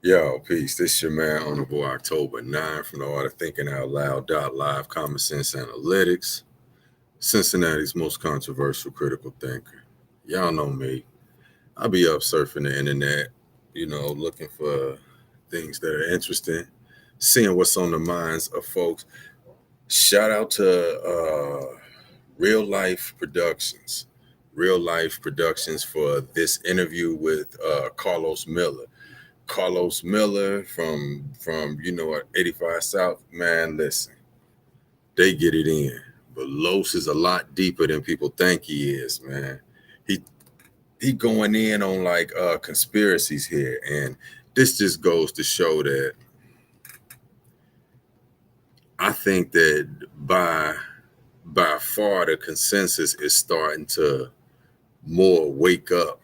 Yo, peace. This your man, Honorable October 9 from the Art of Thinking Out Loud. Live Common Sense Analytics, Cincinnati's most controversial critical thinker. Y'all know me. I'll be up surfing the internet, looking for things that are interesting, seeing what's on the minds of folks. Shout out to Real Lyfe Productions. Real Lyfe Productions for this interview with Karlous Miller. Karlous Miller from 85 South, man, listen, they get it in. But Los is a lot deeper than people think he is, man. He going in on like conspiracies here, and this just goes to show that I think that by far the consensus is starting to more wake up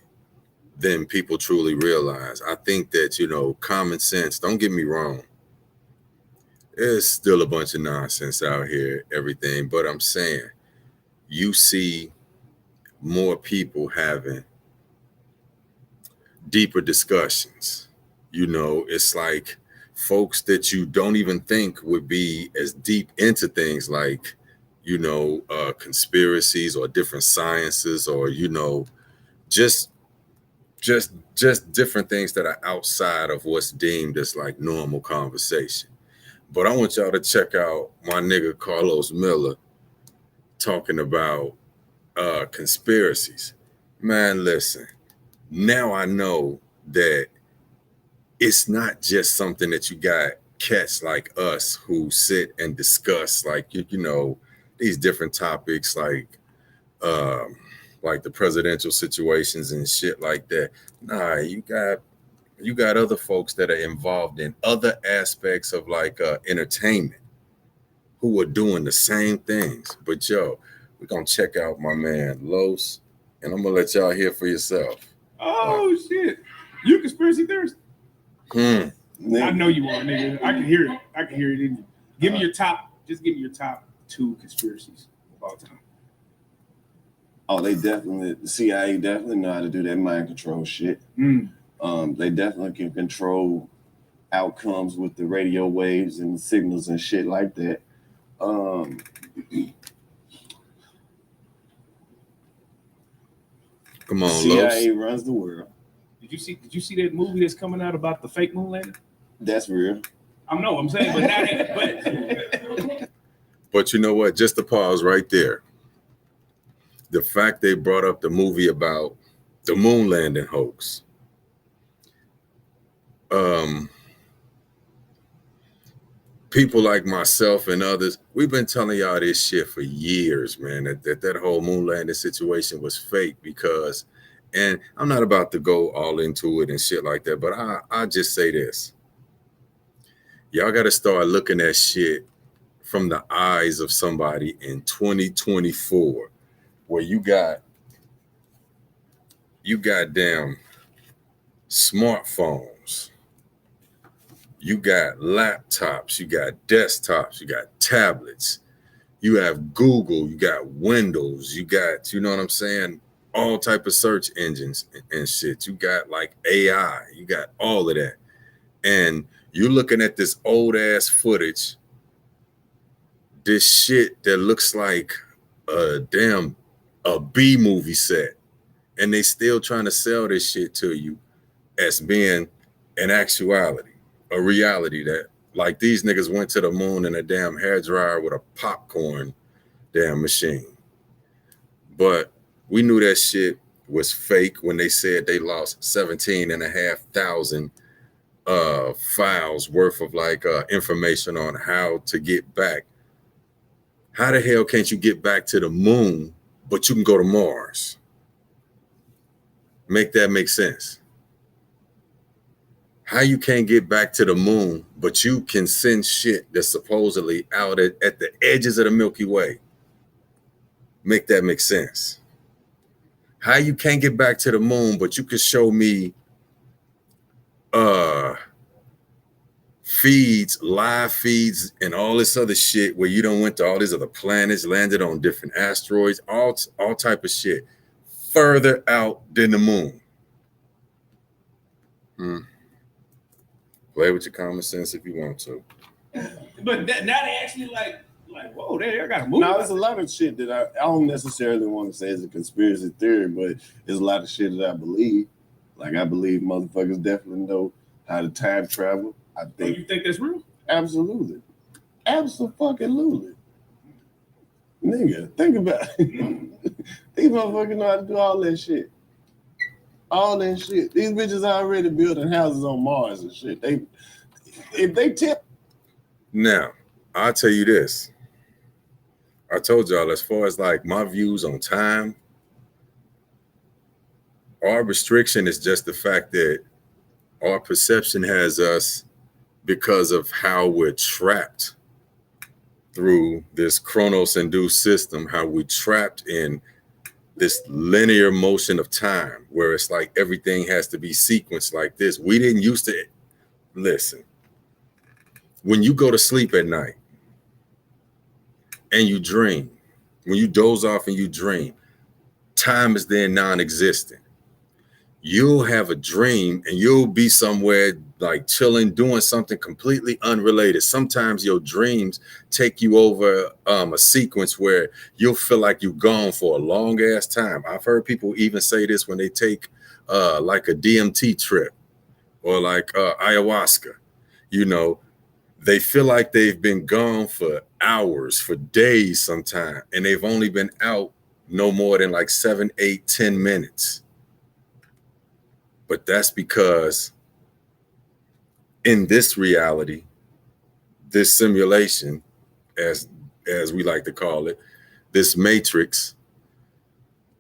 than people truly realize. I think that, common sense, don't get me wrong, there's still a bunch of nonsense out here, everything, but I'm saying you see more people having deeper discussions. It's like folks that you don't even think would be as deep into things like, conspiracies or different sciences or, just different things that are outside of what's deemed as like normal conversation. But I want y'all to check out my nigga Karlous Miller talking about conspiracies. Man, listen, now I know that it's not just something that you got cats like us who sit and discuss like these different topics like the presidential situations and shit like that. Nah, you got other folks that are involved in other aspects of like entertainment who are doing the same things. But yo, we're gonna check out my man Los, and I'm gonna let y'all hear for yourself. Oh shit. You conspiracy theorist? I know you are, nigga. I can hear it. In you. Give me your top two conspiracies of all time. Oh, the CIA definitely know how to do that mind control shit. They definitely can control outcomes with the radio waves and signals and shit like that. Come on, CIA Los. runs the world. Did you see that movie that's coming out about the fake moon landing? That's real. I'm saying, but that But you know what? Just to pause right there. The fact they brought up the movie about the moon landing hoax. People like myself and others, we've been telling y'all this shit for years, man, that whole moon landing situation was fake because, and I'm not about to go all into it and shit like that, but I just say this. Y'all got to start looking at shit from the eyes of somebody in 2024 where you got damn smartphones, you got laptops, you got desktops, you got tablets, you have Google, you got Windows, you got, you know what I'm saying, all type of search engines and shit. You got like AI, you got all of that. And you're looking at this old ass footage, this shit that looks like a B movie set. And they still trying to sell this shit to you as being an actuality, a reality that like these niggas went to the moon in a damn hairdryer with a popcorn damn machine. But we knew that shit was fake when they said they lost 17,500 files worth of like information on how to get back. How the hell can't you get back to the moon, but you can go to Mars? Make that make sense. How you can't get back to the moon, but you can send shit that's supposedly out at the edges of the Milky Way. Make that make sense. How you can't get back to the moon, but you can show me live feeds and all this other shit where you done went to all these other planets, landed on different asteroids, all type of shit further out than the moon. Play with your common sense if you want to. But now they actually like, whoa, I got to move. Now, there's a lot of shit that I don't necessarily want to say is a conspiracy theory, but there's a lot of shit that I believe. Like, I believe motherfuckers definitely know how to time travel. I think. You think that's real? Absolutely. Absolutely. Nigga, think about it. These motherfuckers know how to do all that shit. All that shit. These bitches already building houses on Mars and shit. If they tip. Now, I'll tell you this. I told y'all, as far as like my views on time, our restriction is just the fact that our perception has us because of how we're trapped through this Chronos-induced system, how we're trapped in this linear motion of time, where it's like everything has to be sequenced like this. We didn't used to. Listen, when you go to sleep at night and you dream, when you doze off and you dream, time is then non-existent. You'll have a dream and you'll be somewhere like chilling, doing something completely unrelated. Sometimes your dreams take you over a sequence where you'll feel like you've gone for a long ass time. I've heard people even say this when they take like a DMT trip or like ayahuasca. You know, they feel like they've been gone for hours, for days sometimes, and they've only been out no more than like 7, 8, 10 minutes. But that's because in this reality, this simulation, as we like to call it, this matrix,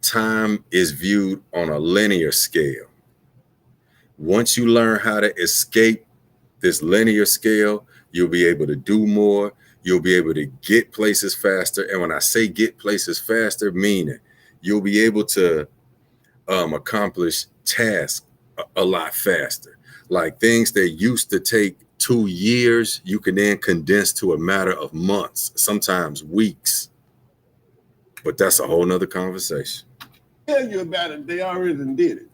time is viewed on a linear scale. Once you learn how to escape this linear scale, you'll be able to do more. You'll be able to get places faster. And when I say get places faster, meaning you'll be able to accomplish tasks a lot faster. Like things that used to take 2 years, you can then condense to a matter of months, sometimes weeks. But that's a whole nother conversation. Tell you about it, they already did it.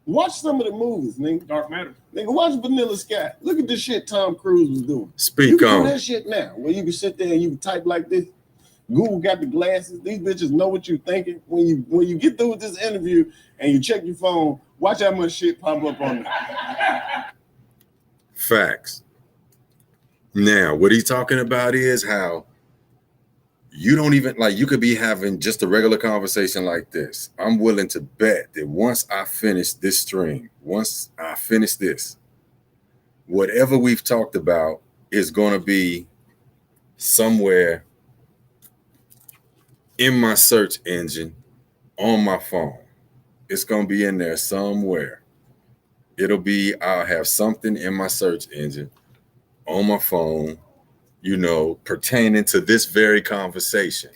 Watch some of the movies, nigga. Dark Matter. Nigga, watch Vanilla Sky. Look at the shit Tom Cruise was doing. You can do that shit now, where you can sit there and you can type like this. Google got the glasses. These bitches know what you're thinking. When you get through with this interview and you check your phone, watch how much shit pop up on there. Facts. Now, what he's talking about is how you don't even, like, you could be having just a regular conversation like this. I'm willing to bet that once I finish this stream, once I finish this, whatever we've talked about is going to be somewhere in my search engine on my phone. It's going to be in there somewhere. I'll have something in my search engine on my phone, you know, pertaining to this very conversation.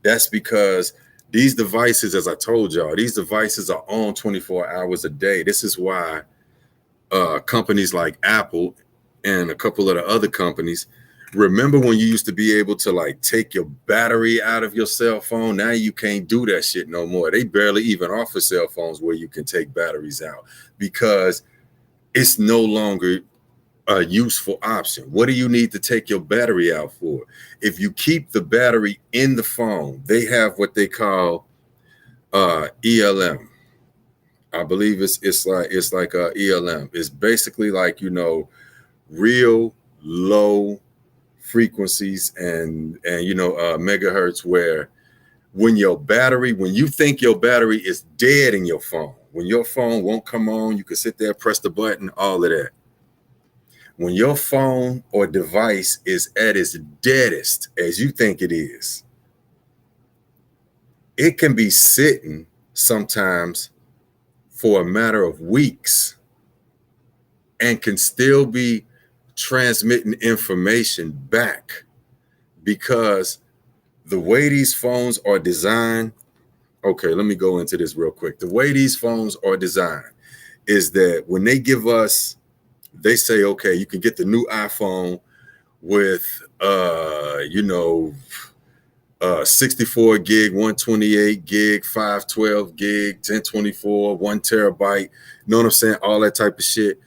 That's because these devices, as I told y'all, these devices are on 24 hours a day. This is why companies like Apple and a couple of the other companies, remember when you used to be able to like take your battery out of your cell phone? Now you can't do that shit no more. They barely even offer cell phones where you can take batteries out because it's no longer a useful option. What do you need to take your battery out for? If you keep the battery in the phone, they have what they call ELM. I believe it's like ELM. It's basically like, you know, real low frequencies and you know megahertz, where when you think your battery is dead in your phone, when your phone won't come on, you can sit there, press the button, all of that. When your phone or device is at its deadest, as you think it is, it can be sitting sometimes for a matter of weeks and can still be transmitting information back, because the way these phones are designed, okay, let me go into this real quick. The way these phones are designed is that when they give us, they say, okay, you can get the new iPhone with, 64 gig, 128 gig, 512 gig, 1024, 1 terabyte, you know what I'm saying? All that type of shit.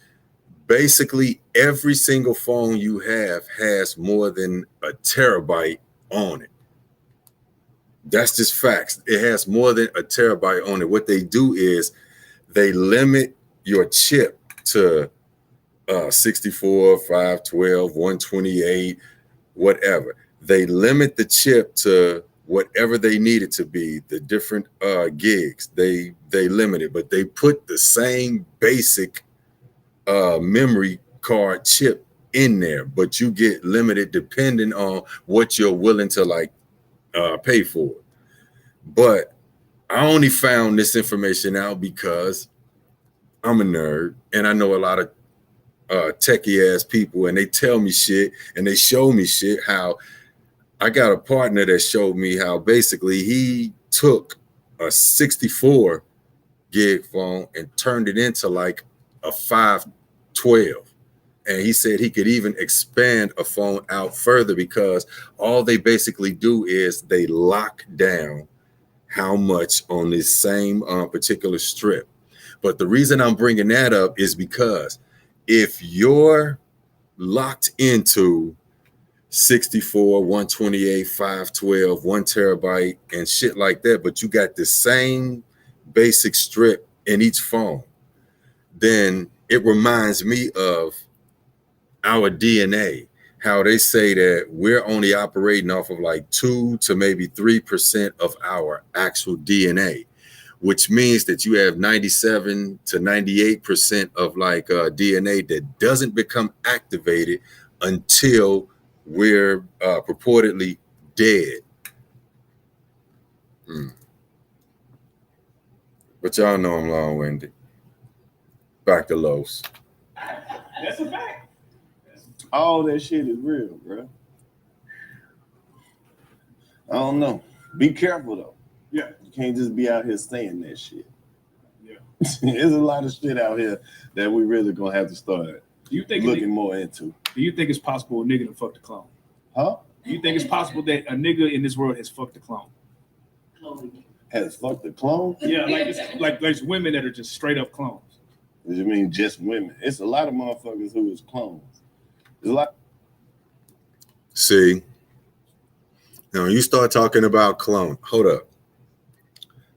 basically every single phone you have has more than a terabyte on it. That's just facts. It has more than a terabyte on it. What they do is they limit your chip to 64, 512, 128, whatever. They limit the chip to whatever they need it to be, the different gigs. They limit it, but they put the same basic memory card chip in there, but you get limited depending on what you're willing to like pay for. But I only found this information out because I'm a nerd and I know a lot of techie ass people, and they tell me shit and they show me shit. How I got a partner that showed me how basically he took a 64 gig phone and turned it into like a 512. And he said he could even expand a phone out further because all they basically do is they lock down how much on this same particular strip. But the reason I'm bringing that up is because if you're locked into 64, 128, 512, 1 terabyte and shit like that, but you got the same basic strip in each phone, then it reminds me of our DNA, how they say that we're only operating off of like 2 to maybe 3% of our actual DNA, which means that you have 97 to 98% of like DNA that doesn't become activated until we're purportedly dead. But y'all know I'm long-winded. Back to Los. That's a fact. All that shit is real, bro. I don't know. Be careful though. Yeah. You can't just be out here saying that shit. Yeah. There's a lot of shit out here that we really gonna have to start looking more into. Do you think it's possible a nigga to fuck the clone? Huh? Do you think it's possible that a nigga in this world has fucked the clone? Has fucked the clone? Yeah, like there's women that are just straight up clones. What do you mean just women? It's a lot of motherfuckers who is clones. There's a lot. See, now when you start talking about clone, hold up.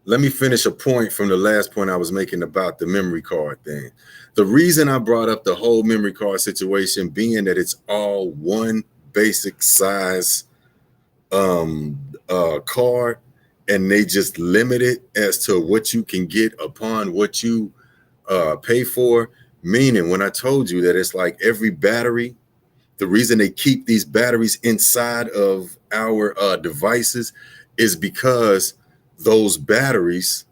Let me finish a point from the last point I was making about the memory card thing. The reason I brought up the whole memory card situation being that it's all one basic size card, and they just limit it as to what you can get upon what you pay for. Meaning when I told you that it's like every battery, the reason they keep these batteries inside of our devices is because those batteries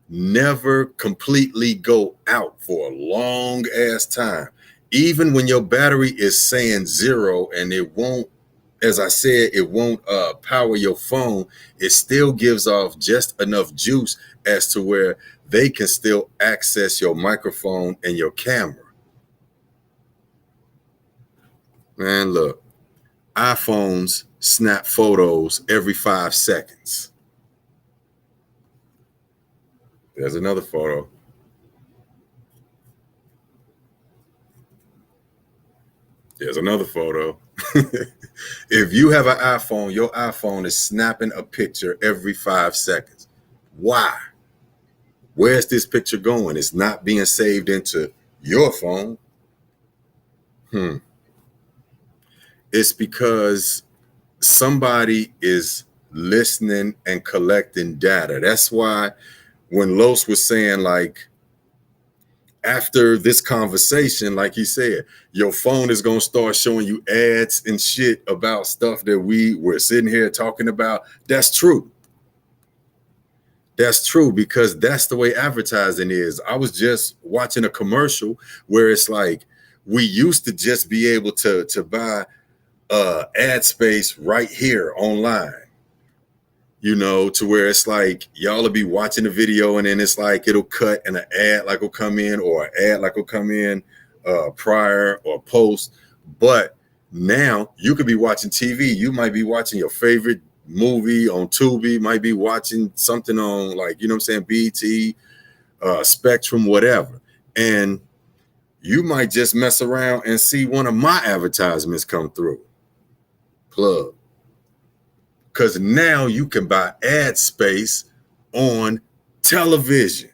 never completely go out for a long ass time. Even when your battery is saying 0 and it won't, as I said, it won't power your phone, it still gives off just enough juice as to where they can still access your microphone and your camera. Man, look, iPhones snap photos every 5 seconds. There's another photo. There's another photo. If you have an iPhone, your iPhone is snapping a picture every 5 seconds. Why? Where's this picture going? It's not being saved into your phone. It's because somebody is listening and collecting data. That's why when Los was saying, like, after this conversation, like he said, your phone is going to start showing you ads and shit about stuff that we were sitting here talking about. That's true. That's true, because that's the way advertising is. I was just watching a commercial where it's like, we used to just be able to buy ad space right here online, you know, to where it's like y'all will be watching the video and then it's like it'll cut and an ad like will come in, or an ad like will come in prior or post. But now you could be watching TV. You might be watching your favorite movie on Tubi, might be watching something on, like, you know what I'm saying, BT, Spectrum, whatever. And You might just mess around and see one of my advertisements come through. Plug. Because now you can buy ad space on television.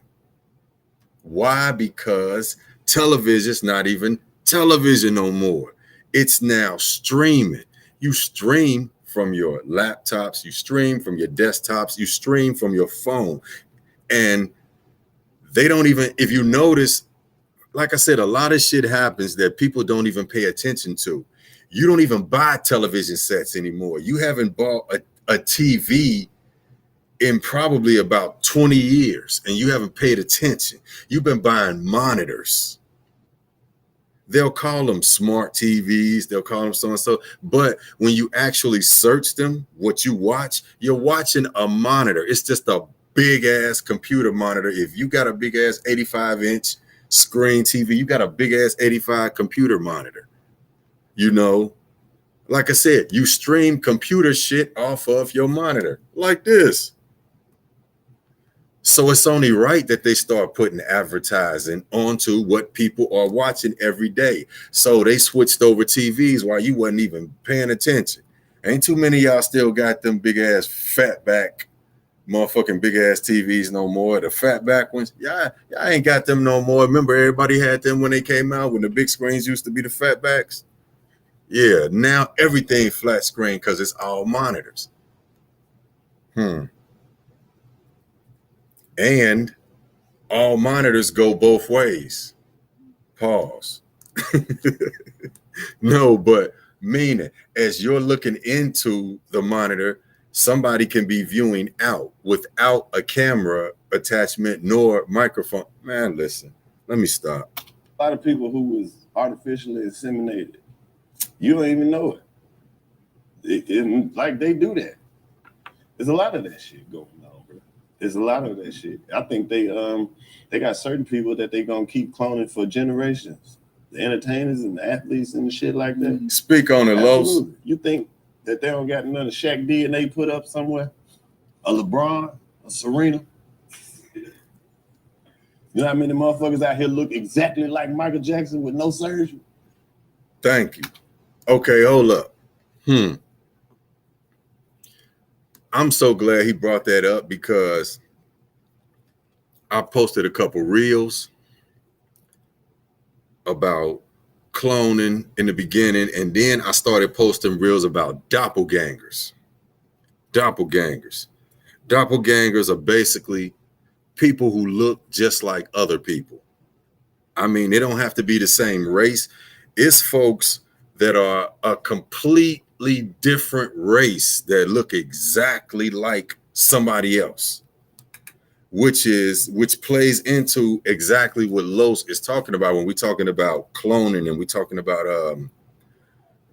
Why? Because television's not even television no more. It's now streaming. You stream from your laptops, you stream from your desktops, you stream from your phone. And they don't even, if you notice, like I said, a lot of shit happens that people don't even pay attention to. You don't even buy television sets anymore. You haven't bought a TV in probably about 20 years and you haven't paid attention. You've been buying monitors. They'll call them smart TVs. They'll call them so and so. But when you actually search them, what you watch, you're watching a monitor. It's just a big ass computer monitor. If you got a big ass 85-inch screen TV, you got a big ass 85 computer monitor. You know, like I said, you stream computer shit off of your monitor like this. So it's only right that they start putting advertising onto what people are watching every day. So they switched over TVs while you wasn't even paying attention. Ain't too many of y'all still got them big ass fat back motherfucking big ass TVs no more. The fat back ones, y'all ain't got them no more. Remember everybody had them when they came out, when the big screens used to be the fat backs? Yeah, now everything flat screen because it's all monitors. And all monitors go both ways. Pause. No, but meaning as you're looking into the monitor, somebody can be viewing out without a camera attachment nor microphone. Man, listen, let me stop. A lot of people who was artificially inseminated, you don't even know it. Like they do that. There's a lot of that shit going on, bro. There's a lot of that shit. I think they got certain people that they gonna keep cloning for generations. The entertainers and the athletes and the shit like that. Speak on it, Los. You think that they don't got none of Shaq DNA put up somewhere? A LeBron, a Serena? You know how many motherfuckers out here look exactly like Michael Jackson with no surgery? Thank you. Okay, hold up. I'm so glad he brought that up because I posted a couple reels about cloning in the beginning, and then I started posting reels about doppelgangers. Doppelgangers are basically people who look just like other people. I mean, they don't have to be the same race. It's folks that are a completely different race that look exactly like somebody else, which plays into exactly what Los is talking about when we're talking about cloning and we're talking about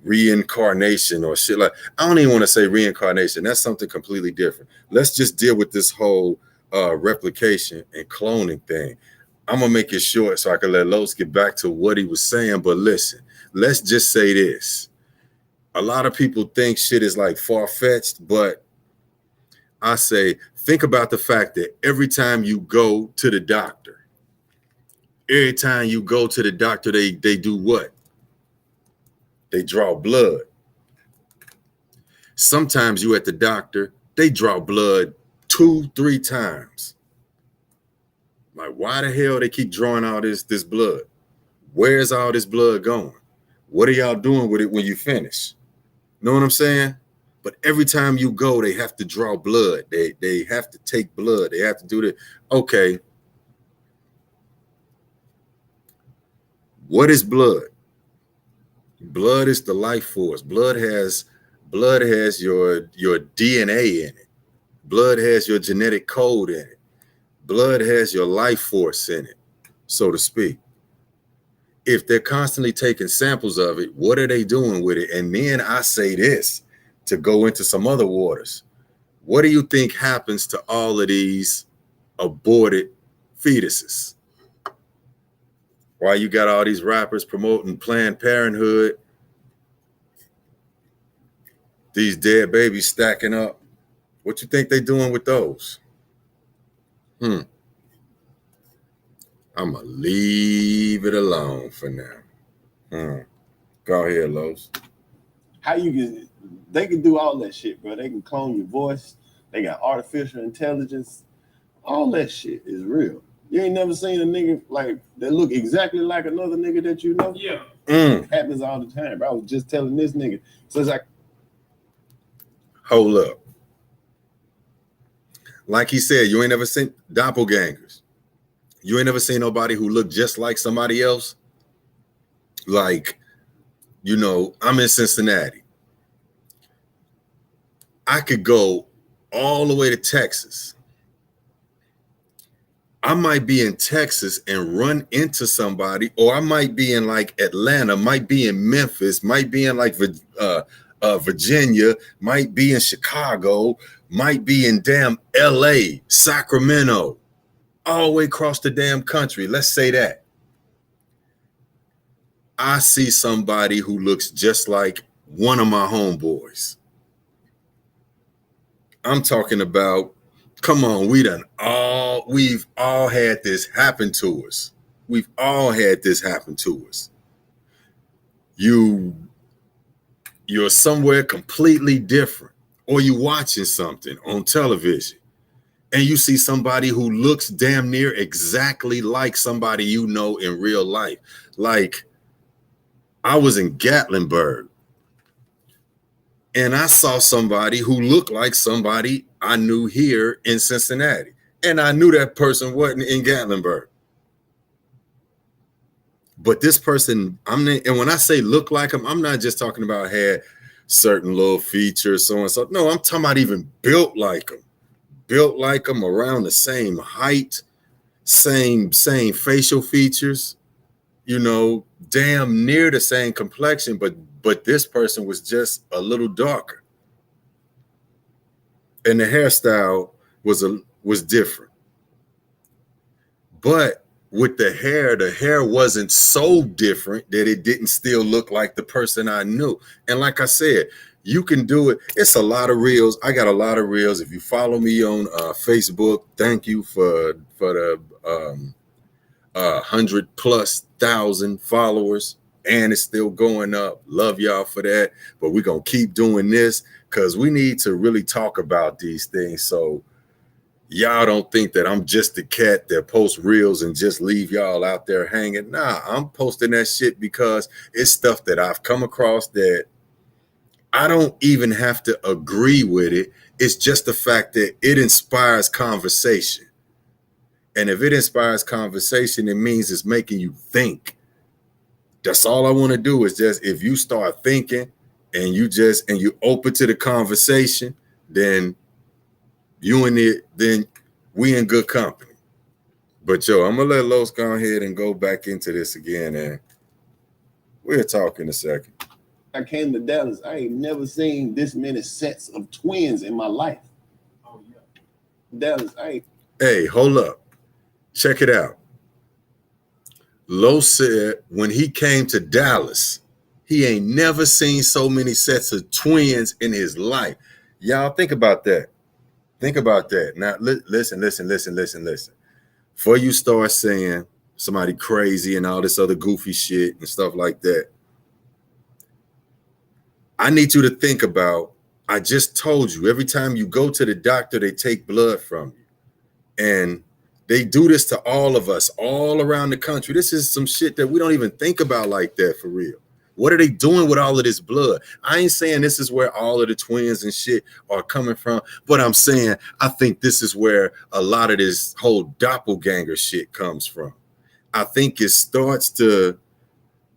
reincarnation or shit. Like, I don't even want to say reincarnation. That's something completely different. Let's just deal with this whole replication and cloning thing. I'm gonna make it short so I can let Los get back to what he was saying. But listen, let's just say this. A lot of people think shit is like far-fetched, but I say, think about the fact that every time you go to the doctor, they do what? They draw blood. Sometimes you at the doctor, they draw blood 2-3 times. Like, why the hell they keep drawing all this blood? Where's all this blood going? What are y'all doing with it when you finish? Know what I'm saying? But every time you go, they have to draw blood. They have to take blood. They have to do that. Okay. What is blood? Blood is the life force. Blood has your DNA in it. Blood has your genetic code in it. Blood has your life force in it, so to speak. If they're constantly taking samples of it, what are they doing with it? And then I say this to go into some other waters. What do you think happens to all of these aborted fetuses? Why you got all these rappers promoting Planned Parenthood, these dead babies stacking up? What you think they doing with those? I I'm going to leave it alone for now. Go ahead, Los. How you can, they can do all that shit, bro. They can clone your voice. They got artificial intelligence. All that shit is real. You ain't never seen a nigga like that look exactly like another nigga that you know? Yeah. It happens all the time, bro. I was just telling this nigga. So it's like, hold up. Like he said, you ain't never seen doppelgangers. You ain't never seen nobody who looked just like somebody else. Like, you know, I'm in Cincinnati. I could go all the way to Texas. I might be in Texas and run into somebody, or I might be in like Atlanta, might be in Memphis, might be in like Virginia, might be in Chicago, might be in damn LA, Sacramento, all the way across the damn country. Let's say that. I see somebody who looks just like one of my homeboys. I'm talking about, come on, we've all had this happen to us. We've all had this happen to us. You're somewhere completely different, or you watching something on television and you see somebody who looks damn near exactly like somebody you know in real life. Like, I was in Gatlinburg and I saw somebody who looked like somebody I knew here in Cincinnati. And I knew that person wasn't in Gatlinburg. But this person, and when I say look like him, I'm not just talking about had certain little features, so and so. No, I'm talking about even built like him. Built like him, around the same height, same facial features, you know, damn near the same complexion, but this person was just a little darker. And the hairstyle was different. But with the hair wasn't so different that it didn't still look like the person I knew. And like I said, you can do it. It's a lot of reels. I got a lot of reels. If you follow me on Facebook, thank you for the 100,000+ followers, and it's still going up. Love y'all for that. But we're gonna keep doing this because we need to really talk about these things. So y'all don't think that I'm just the cat that posts reels and just leave y'all out there hanging. Nah, I'm posting that shit because it's stuff that I've come across that I don't even have to agree with it. It's just the fact that it inspires conversation. And if it inspires conversation, it means it's making you think. That's all I want to do is just, if you start thinking and you open to the conversation, then then we in good company. But yo, I'm gonna let Los go ahead and go back into this again, and we'll talk in a second. I came to Dallas. I ain't never seen this many sets of twins in my life. Oh yeah. Dallas, Hey, hold up. Check it out. Los said when he came to Dallas, he ain't never seen so many sets of twins in his life. Y'all think about that. Think about that. Now, listen. Before you start saying somebody crazy and all this other goofy shit and stuff like that, I need you to think about, I just told you, every time you go to the doctor, they take blood from you. And they do this to all of us all around the country. This is some shit that we don't even think about like that for real. What are they doing with all of this blood? I ain't saying this is where all of the twins and shit are coming from, but I'm saying I think this is where a lot of this whole doppelganger shit comes from. I think it starts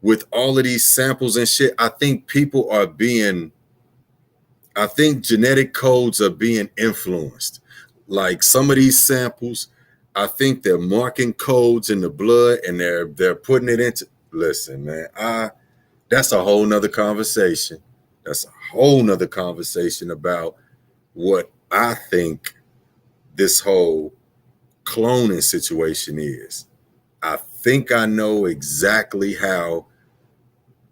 with all of these samples and shit. I think genetic codes are being influenced. Like some of these samples, I think they're marking codes in the blood and they're putting it into, listen, man, that's a whole nother conversation. That's a whole nother conversation about what I think this whole cloning situation is. I think I know exactly how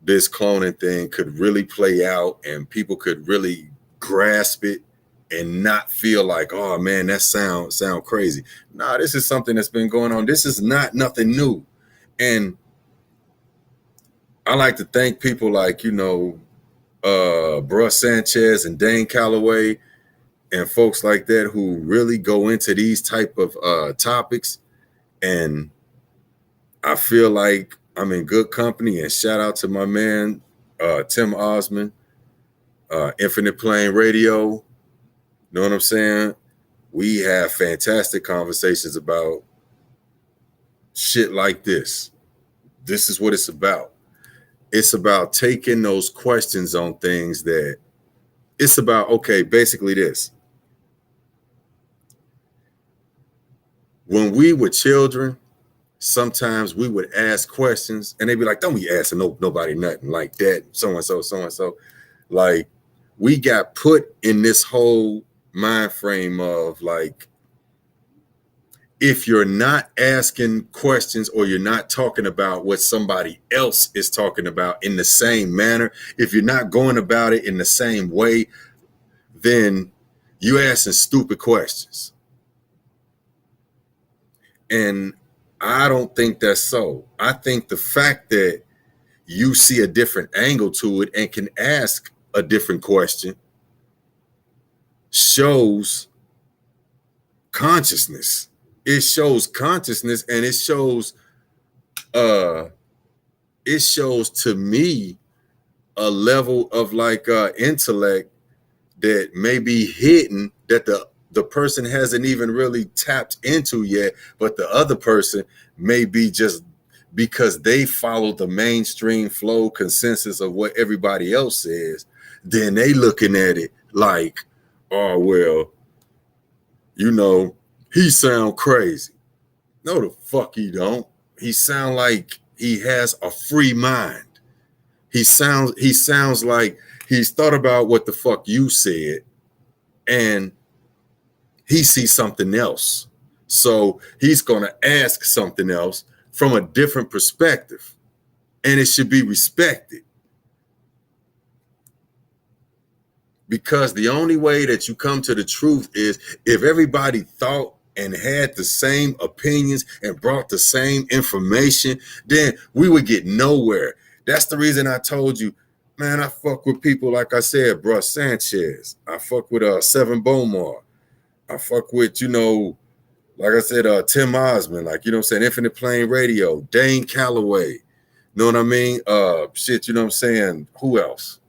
this cloning thing could really play out and people could really grasp it and not feel like, oh man, that sound crazy. Nah, this is something that's been going on. This is not nothing new. And I like to thank people like, Bruh Sanchez and Dane Calloway and folks like that who really go into these type of topics. And I feel like I'm in good company. And shout out to my man, Tim Osmond, Infinite Plane Radio. Know what I'm saying? We have fantastic conversations about shit like this. This is what it's about. It's about taking those questions on things that it's about, okay, basically this. When we were children, sometimes we would ask questions and they'd be like, don't be asking nobody nothing like that. So-and-so. Like, we got put in this whole mind frame of like, if you're not asking questions or you're not talking about what somebody else is talking about in the same manner, if you're not going about it in the same way, then you're asking stupid questions. And I don't think that's so. I think the fact that you see a different angle to it and can ask a different question shows consciousness. It shows consciousness, and it shows to me a level of like intellect that may be hidden that the person hasn't even really tapped into yet, but the other person may be just because they follow the mainstream flow consensus of what everybody else says, then they looking at it like, oh, well, he sound crazy. No, the fuck he don't. He sound like he has a free mind. He sounds like he's thought about what the fuck you said and he sees something else. So he's going to ask something else from a different perspective, and it should be respected. Because the only way that you come to the truth is if everybody thought and had the same opinions and brought the same information, then we would get nowhere. That's the reason I told you, man, I fuck with people, like I said, Bruh Sanchez. I fuck with Seven Bomar. I fuck with, like I said, Tim Osmond, like, Infinite Plane Radio, Dane Calloway. Know what I mean? Who else?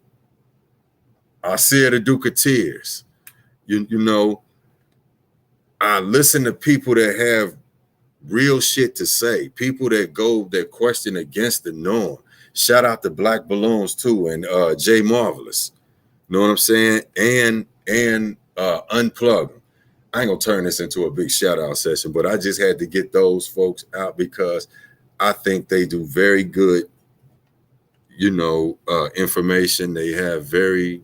I see the Duke of Tears. I listen to people that have real shit to say, people that question against the norm. Shout out to Black Balloons too, and Jay Marvelous. Know what I'm saying? And Unplug them. I ain't gonna turn this into a big shout out session, but I just had to get those folks out because I think they do very good, information. They have very,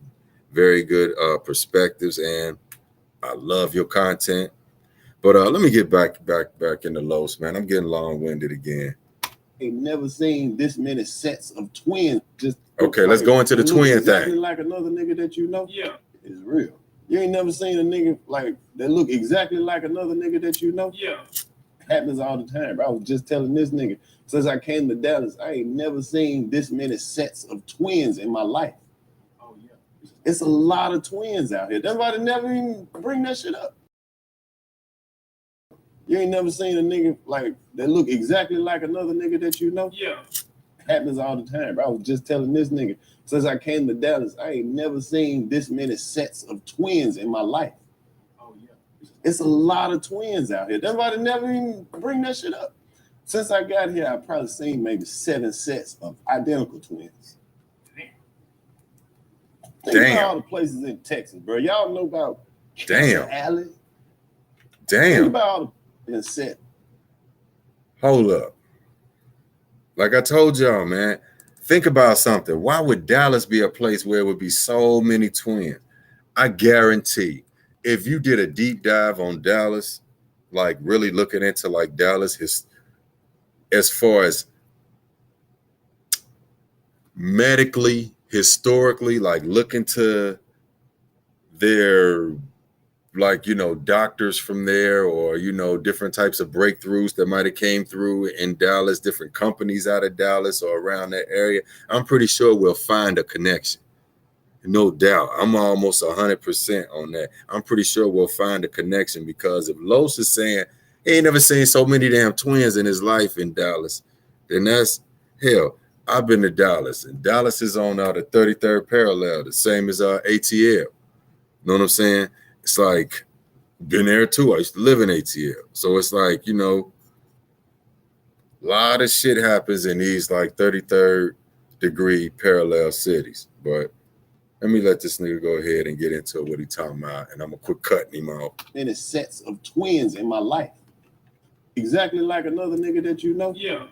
very good perspectives, and I love your content. But let me get back in the Los, man. I'm getting long-winded again. Ain't never seen this many sets of twins. Just okay, let's go into the twin exactly thing. Like another nigga that you know. Yeah, it's real. You ain't never seen a nigga like that look exactly like another nigga that you know. Yeah, happens all the time. Bro. I was just telling this nigga since I came to Dallas, I ain't never seen this many sets of twins in my life. Oh yeah, it's a lot of twins out here. That's why they never even bring that shit up. You ain't never seen a nigga like that look exactly like another nigga that you know. Yeah, happens all the time. Bro. I was just telling this nigga since I came to Dallas, I ain't never seen this many sets of twins in my life. oh yeah, it's a lot of twins out here. That's why they never even bring that shit up. Since I got here, I've probably seen maybe 7 sets of identical twins. Think about all the places in Texas, bro. Y'all know about Damn Alley. Damn. Think about all the set. Hold up. Like I told y'all, man, think about something. Why would Dallas be a place where it would be so many twins? I guarantee if you did a deep dive on Dallas, like really looking into like Dallas, as far as medically, historically, like look into their like, doctors from there, or, different types of breakthroughs that might have came through in Dallas, different companies out of Dallas or around that area, I'm pretty sure we'll find a connection. No doubt. I'm almost 100% on that. I'm pretty sure we'll find a connection, because if Los is saying he ain't never seen so many damn twins in his life in Dallas, then that's, hell, I've been to Dallas, and Dallas is on the 33rd parallel, the same as ATL. Know what I'm saying? It's like, been there too. I used to live in ATL. So it's like, a lot of shit happens in these like 33rd degree parallel cities. But let me let this nigga go ahead and get into what he talking about, and I'm gonna quit cutting him off. And it's sets of twins in my life. Exactly like another nigga that you know. Yeah.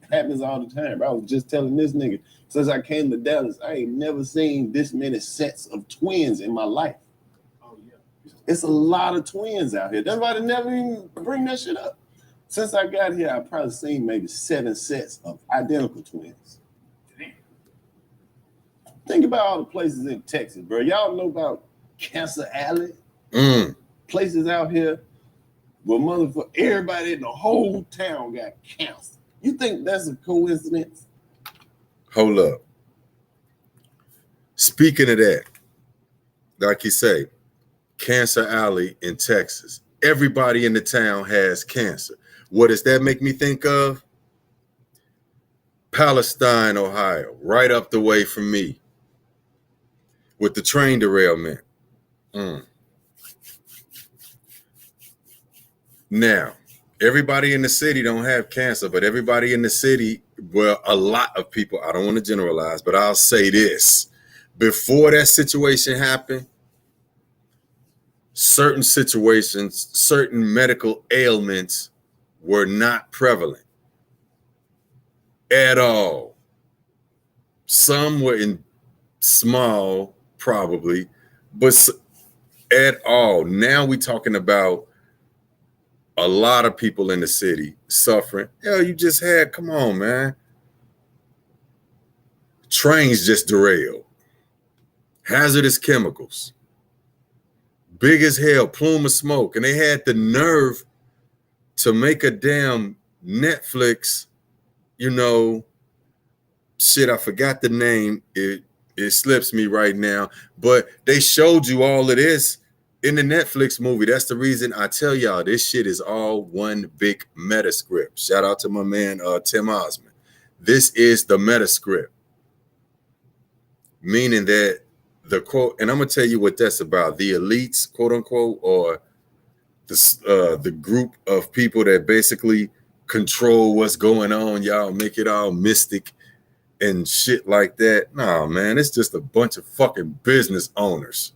Happens all the time. I was just telling this nigga, since I came to Dallas, I ain't never seen this many sets of twins in my life. Oh, yeah. It's a lot of twins out here. That's why they never even bring that shit up. Since I got here, I've probably seen maybe 7 sets of identical twins. Damn. Think about all the places in Texas, bro. Y'all know about Cancer Alley? Places out here where motherfucker, everybody in the whole town got cancer. You think that's a coincidence? Hold up. Speaking of that, like you say, Cancer Alley in Texas. Everybody in the town has cancer. What does that make me think of? Palestine, Ohio, right up the way from me, with the train derailment. Now, everybody in the city don't have cancer, but everybody in the city, well, a lot of people, I don't want to generalize, but I'll say this. Before that situation happened, certain situations, certain medical ailments were not prevalent at all. Some were in small, probably, but at all. Now we're talking about a lot of people in the city suffering. Hell, you just had, come on, man. Trains just derailed. Hazardous chemicals. Big as hell, plume of smoke. And they had the nerve to make a damn Netflix, shit, I forgot the name. It slips me right now. But they showed you all of this in the Netflix movie. That's the reason I tell y'all this shit is all one big meta script. Shout out to my man Tim Osmond. This is the meta script, meaning that the quote, and I'm gonna tell you what that's about. The elites, quote unquote, or the group of people that basically control what's going on. Y'all make it all mystic and shit like that. Nah, man, it's just a bunch of fucking business owners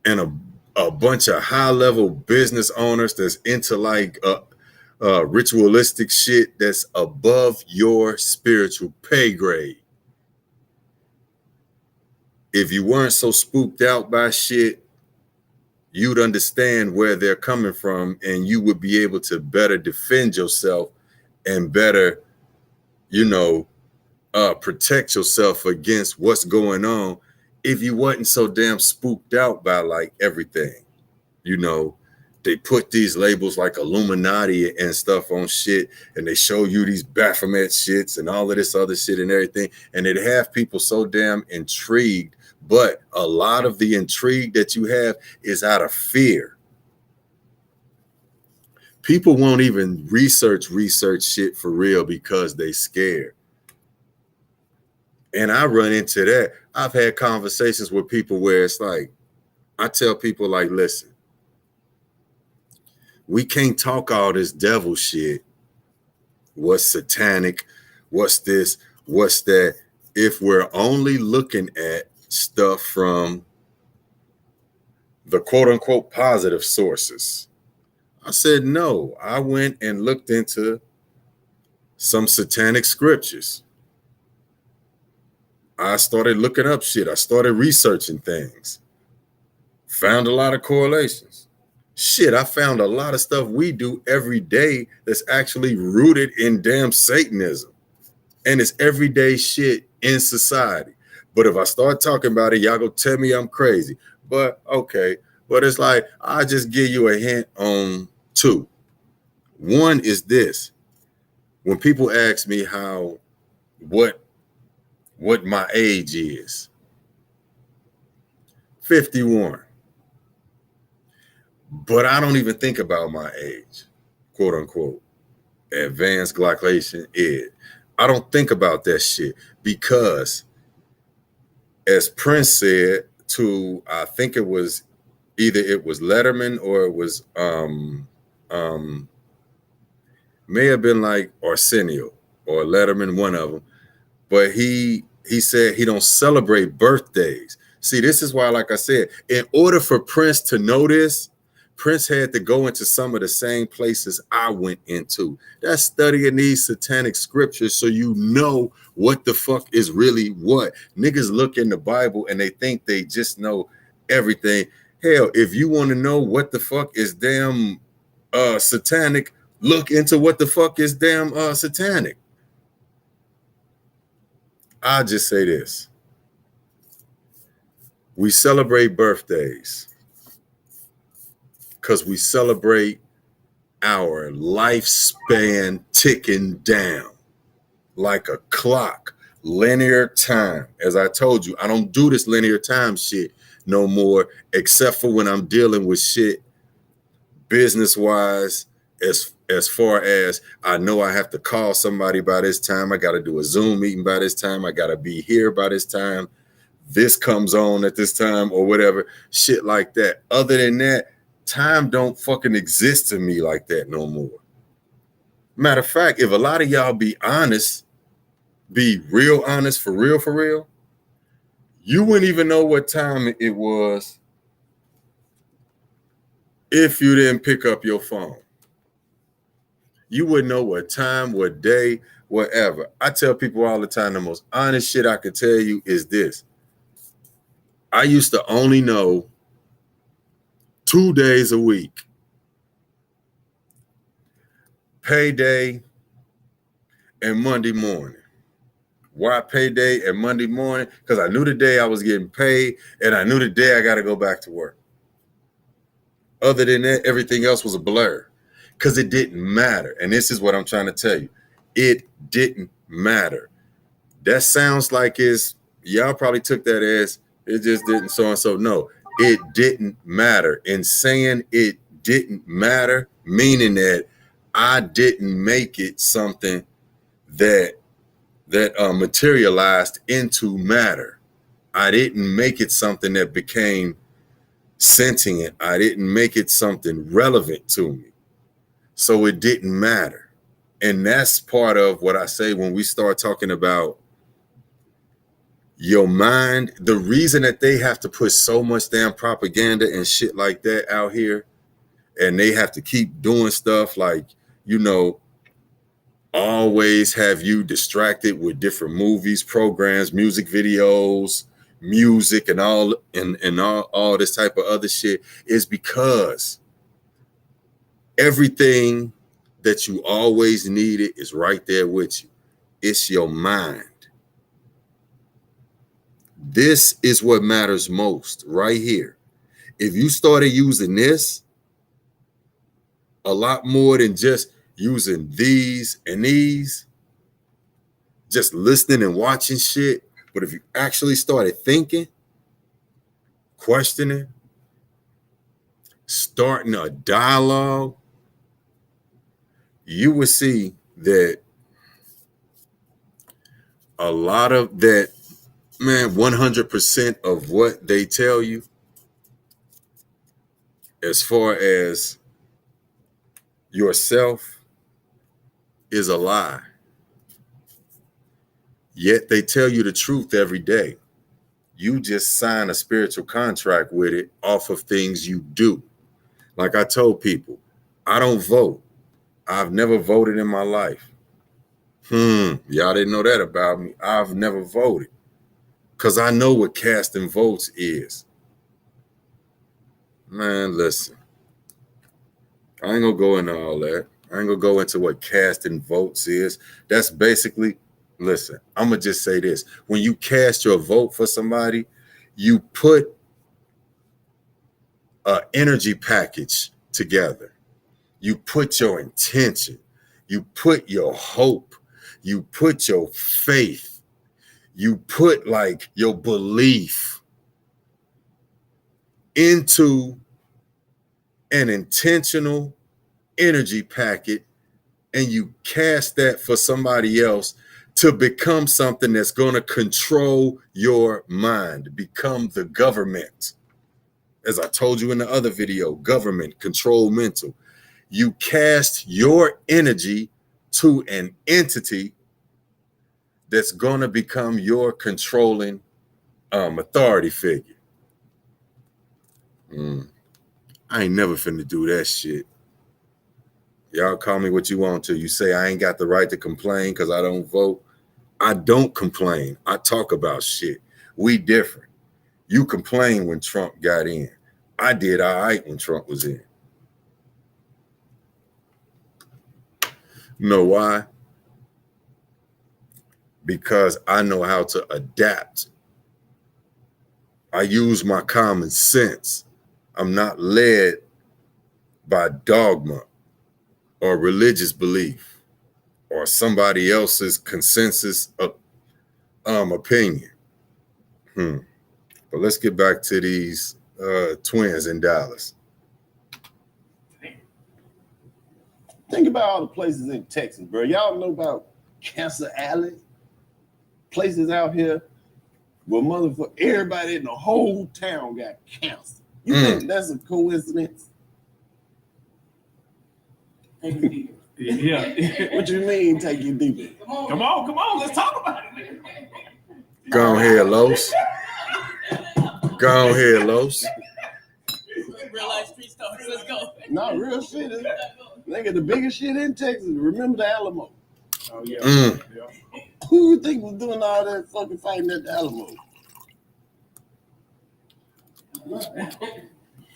and a bunch of high-level business owners that's into like ritualistic shit that's above your spiritual pay grade. If you weren't so spooked out by shit, you'd understand where they're coming from, and you would be able to better defend yourself and better, protect yourself against what's going on if you wasn't so damn spooked out by like everything. They put these labels like Illuminati and stuff on shit, and they show you these Baphomet shits and all of this other shit and everything, and it have people so damn intrigued. But a lot of the intrigue that you have is out of fear. People won't even research shit for real because they scared. And I run into that. I've had conversations with people where it's like, I tell people like, listen, we can't talk all this devil shit. What's satanic? What's this? What's that? If we're only looking at stuff from the quote unquote positive sources. I said, no, I went and looked into some satanic scriptures. I started looking up shit. I started researching things. Found a lot of correlations. Shit, I found a lot of stuff we do every day that's actually rooted in damn Satanism. And it's everyday shit in society. But if I start talking about it, y'all go tell me I'm crazy. But okay. But it's like, I'll just give you a hint on two. One is this. When people ask me what my age is, 51. But I don't even think about my age, quote unquote. Advanced glycation ed. I don't think about that shit because, as Prince said to, I think it was either it was Letterman or it was may have been like Arsenio or Letterman, one of them. But he said he don't celebrate birthdays. See, this is why, like I said, in order for Prince to know this, Prince had to go into some of the same places I went into. That's studying these satanic scriptures so you know what the fuck is really what. Niggas look in the Bible and they think they just know everything. Hell, if you want to know what the fuck is damn satanic, look into what the fuck is damn satanic. I'll just say this. We celebrate birthdays because we celebrate our lifespan ticking down like a clock, linear time. As I told you, I don't do this linear time shit no more, except for when I'm dealing with shit business-wise, as far as I know I have to call somebody by this time. I got to do a Zoom meeting by this time. I got to be here by this time. This comes on at this time or whatever, shit like that. Other than that, time don't fucking exist to me like that no more. Matter of fact, if a lot of y'all be honest, be real honest, for real, you wouldn't even know what time it was if you didn't pick up your phone. You wouldn't know what time, what day, whatever. I tell people all the time, the most honest shit I could tell you is this. I used to only know 2 days a week. Payday and Monday morning. Why payday and Monday morning? Because I knew the day I was getting paid and I knew the day I got to go back to work. Other than that, everything else was a blur because it didn't matter. And this is what I'm trying to tell you. It didn't matter. That sounds like y'all probably took that as it just didn't so and so. No, it didn't matter. In saying it didn't matter, meaning that I didn't make it something that materialized into matter. I didn't make it something that became sentient. I didn't make it something relevant to me. So it didn't matter. And that's part of what I say when we start talking about your mind. The reason that they have to put so much damn propaganda and shit like that out here, and they have to keep doing stuff like, always have you distracted with different movies, programs, music videos, music, and all this type of other shit, is because everything that you always needed is right there with you. It's your mind. This is what matters most right here. If you started using this a lot more than just using these and these, just listening and watching shit, but if you actually started thinking, questioning, starting a dialogue, you will see that a lot of that, man, 100% of what they tell you as far as yourself is a lie. Yet they tell you the truth every day. You just sign a spiritual contract with it off of things you do. Like I told people, I don't vote. I've never voted in my life. Y'all didn't know that about me. I've never voted because I know what casting votes is. Man, listen, I ain't gonna go into all that. I ain't gonna go into what casting votes is. That's basically, listen, I'm gonna just say this. When you cast your vote for somebody, you put an energy package together. You put your intention, you put your hope, you put your faith, you put like your belief into an intentional energy packet, and you cast that for somebody else to become something that's going to control your mind, become the government. As I told you in the other video, government, control mental. You cast your energy to an entity that's going to become your controlling authority figure. I ain't never finna do that shit. Y'all call me what you want to. You say I ain't got the right to complain because I don't vote. I don't complain. I talk about shit. We different. You complain when Trump got in. I did all right when Trump was in. You know why? Because I know how to adapt. I use my common sense. I'm not led by dogma or religious belief or somebody else's consensus of opinion. But let's get back to these twins in Dallas. Think about all the places in Texas, bro. Y'all know about Cancer Alley? Places out here where motherfucker everybody in the whole town got cancer. You think that's a coincidence? Yeah. What you mean take you deeper? Come on, let's talk about it. Go on here, Los. Go on here, Los. Real life street stories. Let's go. No, real shit. Nigga, the biggest shit in Texas. Remember the Alamo? Oh yeah. Yeah. Who you think was doing all that fucking fighting at the Alamo?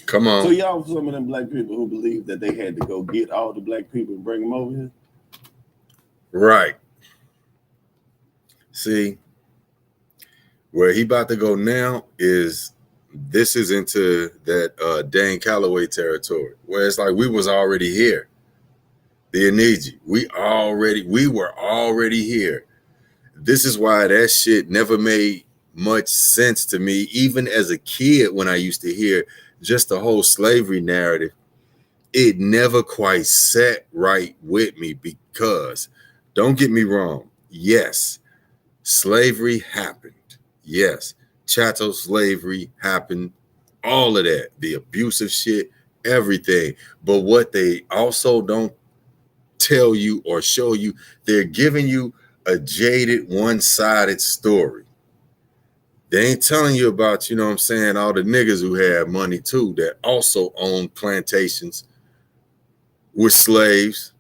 Come on. So y'all some of them black people who believe that they had to go get all the black people and bring them over here? Right. See, where he about to go now is this is into that Dane Calloway territory, where it's like we was already here. The Aniji, we were already here. This is why that shit never made much sense to me, even as a kid when I used to hear just the whole slavery narrative. It never quite sat right with me because, don't get me wrong, yes, slavery happened. Yes, chattel slavery happened. All of that, the abusive shit, everything. But what they also don't tell you or show you, they're giving you a jaded, one-sided story. They ain't telling you about, you know what I'm saying, all the niggas who had money too that also owned plantations with slaves.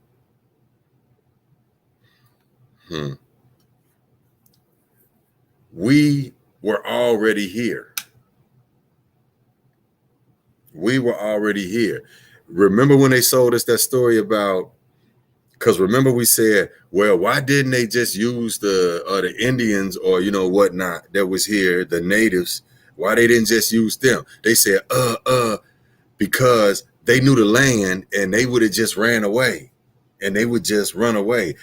We were already here. We were already here. Remember when they sold us that story about, because remember we said, well, why didn't they just use the Indians or, you know, whatnot that was here, the natives? Why they didn't just use them? They said, because they knew the land and they would have just ran away and they would just run away.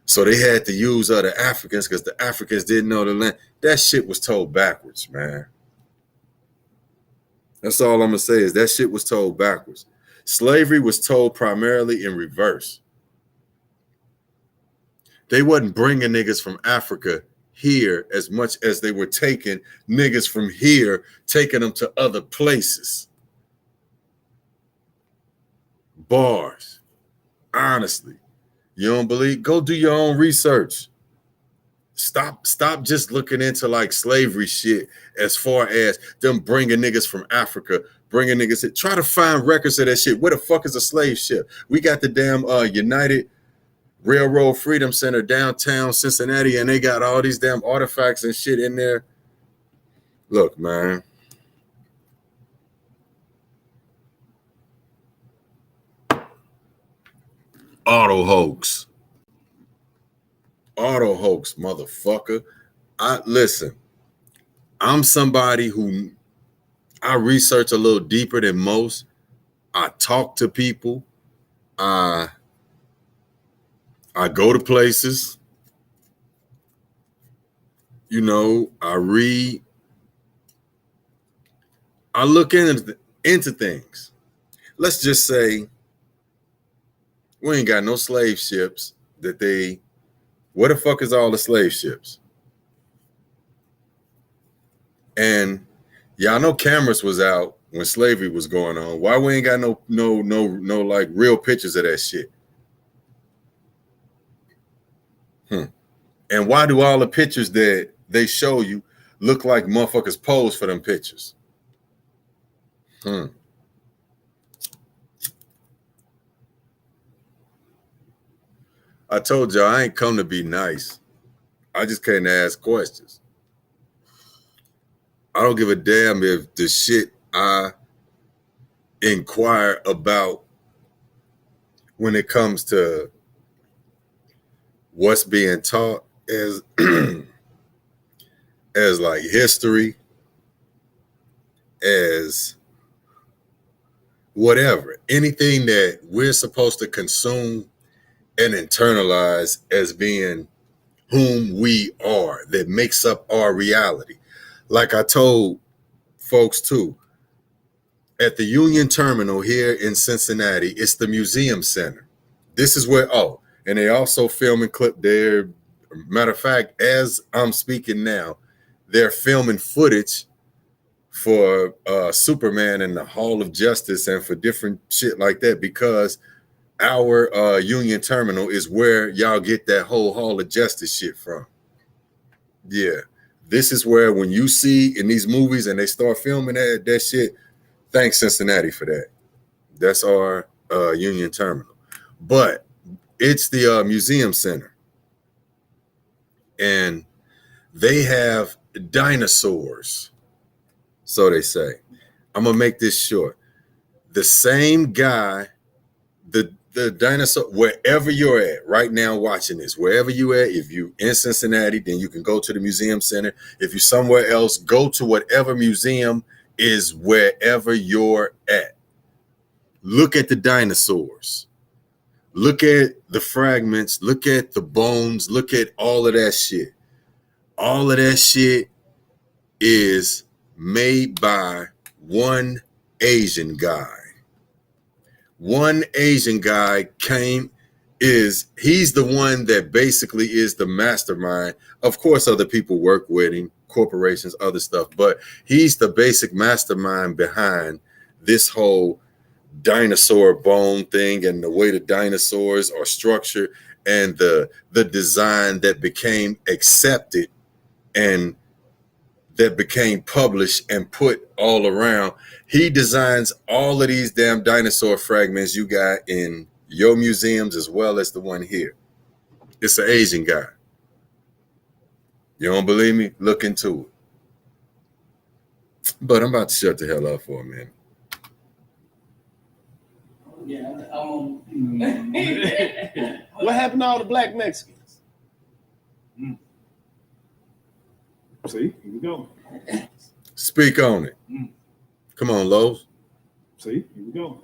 So they had to use the Africans because the Africans didn't know the land. That shit was told backwards, man. That's all I'm going to say is that shit was told backwards. Slavery was told primarily in reverse. They wasn't bringing niggas from Africa here as much as they were taking niggas from here, taking them to other places. Bars. Honestly. You don't believe? Go do your own research. Stop just looking into like slavery shit as far as them bringing niggas from Africa, bringing niggas in. Try to find records of that shit. Where the fuck is a slave ship? We got the damn United Railroad Freedom Center downtown Cincinnati, and they got all these damn artifacts and shit in there. Look, man. Auto hoax, motherfucker. Listen, I'm somebody who I research a little deeper than most. I talk to people. I go to places. You know, I read. I look into things. Let's just say we ain't got no slave ships where the fuck is all the slave ships? And y'all know cameras was out when slavery was going on. Why we ain't got no like real pictures of that shit? And why do all the pictures that they show you look like motherfuckers pose for them pictures? I told y'all I ain't come to be nice. I just came to ask questions. I don't give a damn if the shit I inquire about when it comes to what's being taught as as like history, as whatever, anything that we're supposed to consume and internalize as being whom we are, that makes up our reality. Like I told folks too, at the Union Terminal here in Cincinnati, it's the Museum Center. This is where, and they also film and clip there. Matter of fact, as I'm speaking now, they're filming footage for Superman and the Hall of Justice and for different shit like that, because our Union Terminal is where y'all get that whole Hall of Justice shit from. Yeah. This is where when you see in these movies and they start filming that shit, thanks Cincinnati for that. That's our Union Terminal. But it's the Museum Center. And they have dinosaurs. So they say. I'm going to make this short. The same guy, the dinosaur, wherever you're at right now watching this, wherever you at, if you in Cincinnati, then you can go to the Museum Center. If you're somewhere else, go to whatever museum is wherever you're at. Look at the dinosaurs. Look at the fragments. Look at the bones. Look at all of that shit. All of that shit is made by one Asian guy. One Asian guy he's the one that basically is the mastermind. Of course, other people work with him, corporations, other stuff, but he's the basic mastermind behind this whole dinosaur bone thing and the way the dinosaurs are structured and the design that became accepted and that became published and put all around. He designs all of these damn dinosaur fragments you got in your museums as well as the one here. It's an Asian guy. You don't believe me? Look into it. But I'm about to shut the hell up for a minute. What happened to all the black Mexicans? See, here we go. Speak on it. Come on, Lowe's. See, here we go.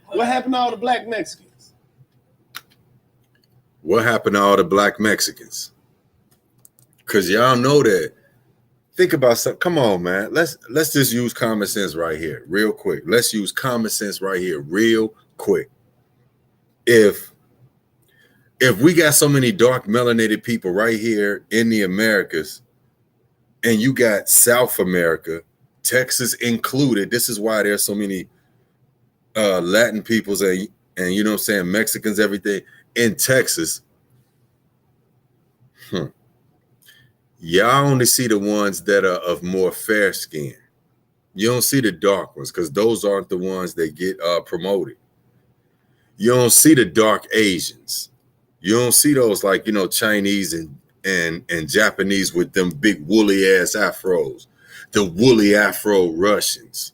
What happened to all the black Mexicans? What happened to all the black Mexicans? Because y'all know that. Think about something. Come on, man. Let's just use common sense right here, real quick. Let's use common sense right here, real quick. If we got so many dark melanated people right here in the Americas, and you got South America, Texas included, this is why there's so many Latin peoples and you know what I'm saying, Mexicans, everything in Texas. Y'all only see the ones that are of more fair skin. You don't see the dark ones because those aren't the ones that get promoted. You don't see the dark Asians. You don't see those like, you know, Chinese and Japanese with them big woolly ass afros, the woolly afro Russians.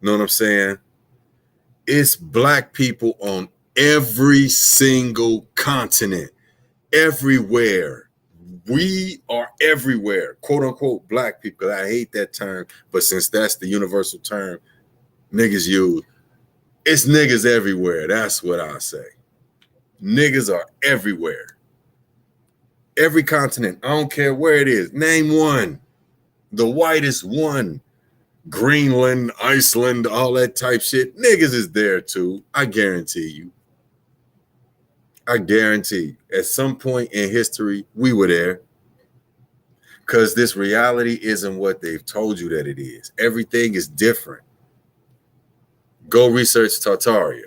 You know what I'm saying? It's black people on every single continent, everywhere, We are everywhere, quote unquote, black people. I hate that term, but since that's the universal term niggas use, it's niggas everywhere. That's what I say. Niggas are everywhere. Every continent. I don't care where it is. Name one. The whitest one. Greenland, Iceland, all that type shit. Niggas is there too. I guarantee you. I guarantee at some point in history, we were there. Because this reality isn't what they've told you that it is. Everything is different. Go research Tartaria.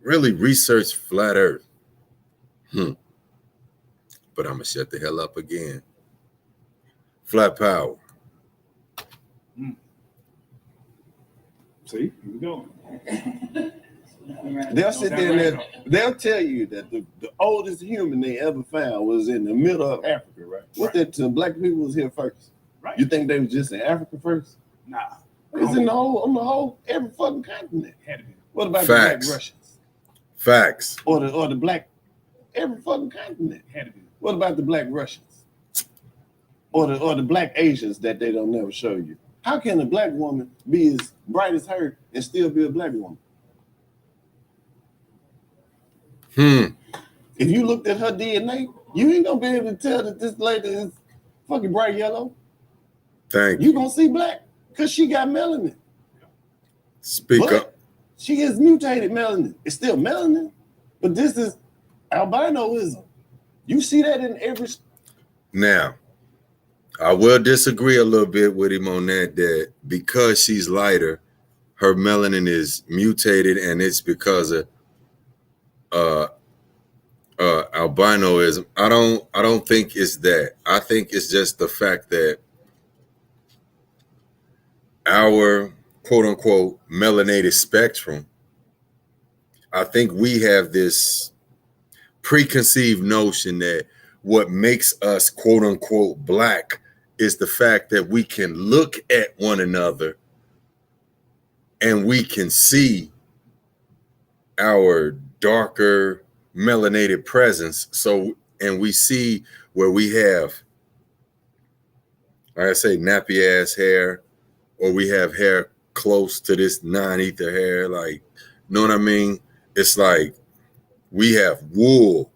Really research Flat Earth. But I'm going to shut the hell up again. Flat Power. See, here we go. They'll sit there and they'll tell you that the oldest human they ever found was in the middle of Africa, right? What that to black people was here first. Right. You think they was just in Africa first? Nah. It's in the whole every fucking continent. Had to be. What about Facts. the black Russians? Facts. Or the black every fucking continent. Had to be. What about the black Russians? Or the black Asians that they don't never show you? How can a black woman be as bright as her and still be a black woman? If you looked at her DNA, you ain't gonna be able to tell that this lady is fucking bright yellow. Thank you. You gonna see black because she got melanin. Speak up. She is mutated melanin. It's still melanin, but this is albinoism. You see that in every. Now, I will disagree a little bit with him on that because she's lighter, her melanin is mutated, and it's because of albinoism. I don't think it's that. I think it's just the fact that our quote unquote melanated spectrum, I think we have this preconceived notion that what makes us quote unquote black is the fact that we can look at one another and we can see our darker melanated presence. So, and we see where we have, like I say, nappy ass hair, or we have hair close to this non-ether hair. Like, know what I mean? It's like we have wool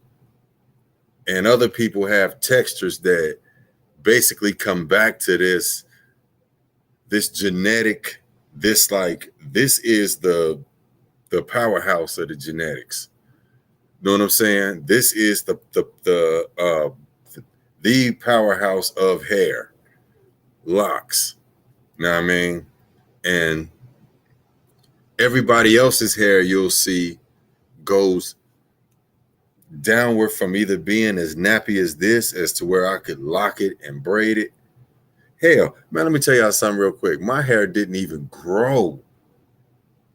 and other people have textures that basically come back to this genetic, this is the powerhouse of the genetics. Know what I'm saying? This is the powerhouse of hair, locks. Know what I mean? And everybody else's hair, you'll see, goes downward from either being as nappy as this as to where I could lock it and braid it. Hell, man, let me tell y'all something real quick. My hair didn't even grow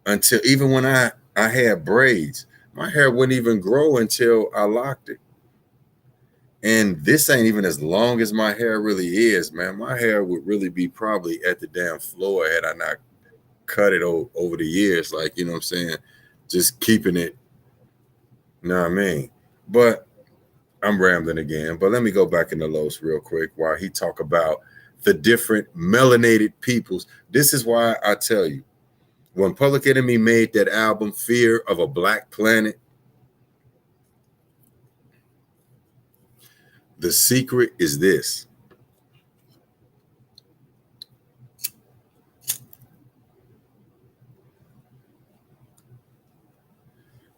until, even when I had braids, my hair wouldn't even grow until I locked it. And this ain't even as long as my hair really is, man. My hair would really be probably at the damn floor had I not cut it over the years. Like, you know what I'm saying? Just keeping it, you know what I mean? But I'm rambling again. But let me go back in the Los real quick while he talk about the different melanated peoples. This is why I tell you, when Public Enemy made that album, Fear of a Black Planet, the secret is this.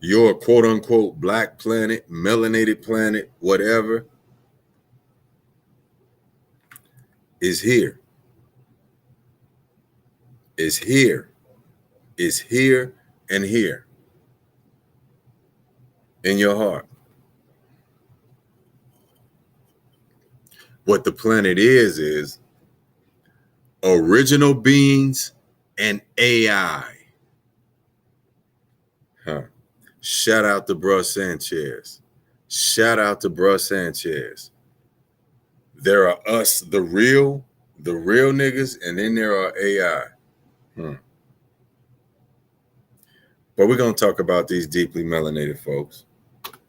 Your quote unquote black planet, melanated planet, whatever, is here. Is here. Is here and here. In your heart. What the planet is original beings and AI. Shout out to Bruh Sanchez. Shout out to Bruh Sanchez. There are us, the real niggas, and then there are AI. But we're going to talk about these deeply melanated folks.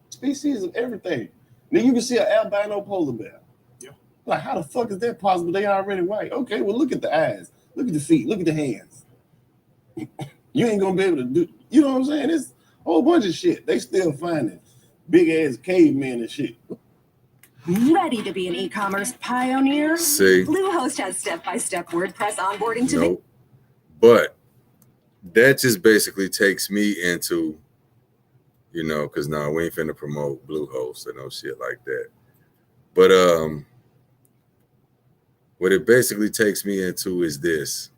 Species of everything. Then you can see an albino polar bear. Yeah. Like, how the fuck is that possible? They already white. Okay, well, look at the eyes. Look at the feet. Look at the hands. You ain't gonna be able to do, you know what I'm saying? It's a whole bunch of shit. They still finding big ass cavemen and shit. Ready to be an e-commerce pioneer? See? Bluehost has step-by-step WordPress onboarding to Nope. But that just basically takes me into, you know, because now we ain't finna promote Bluehost or no shit like that. But what it basically takes me into is this.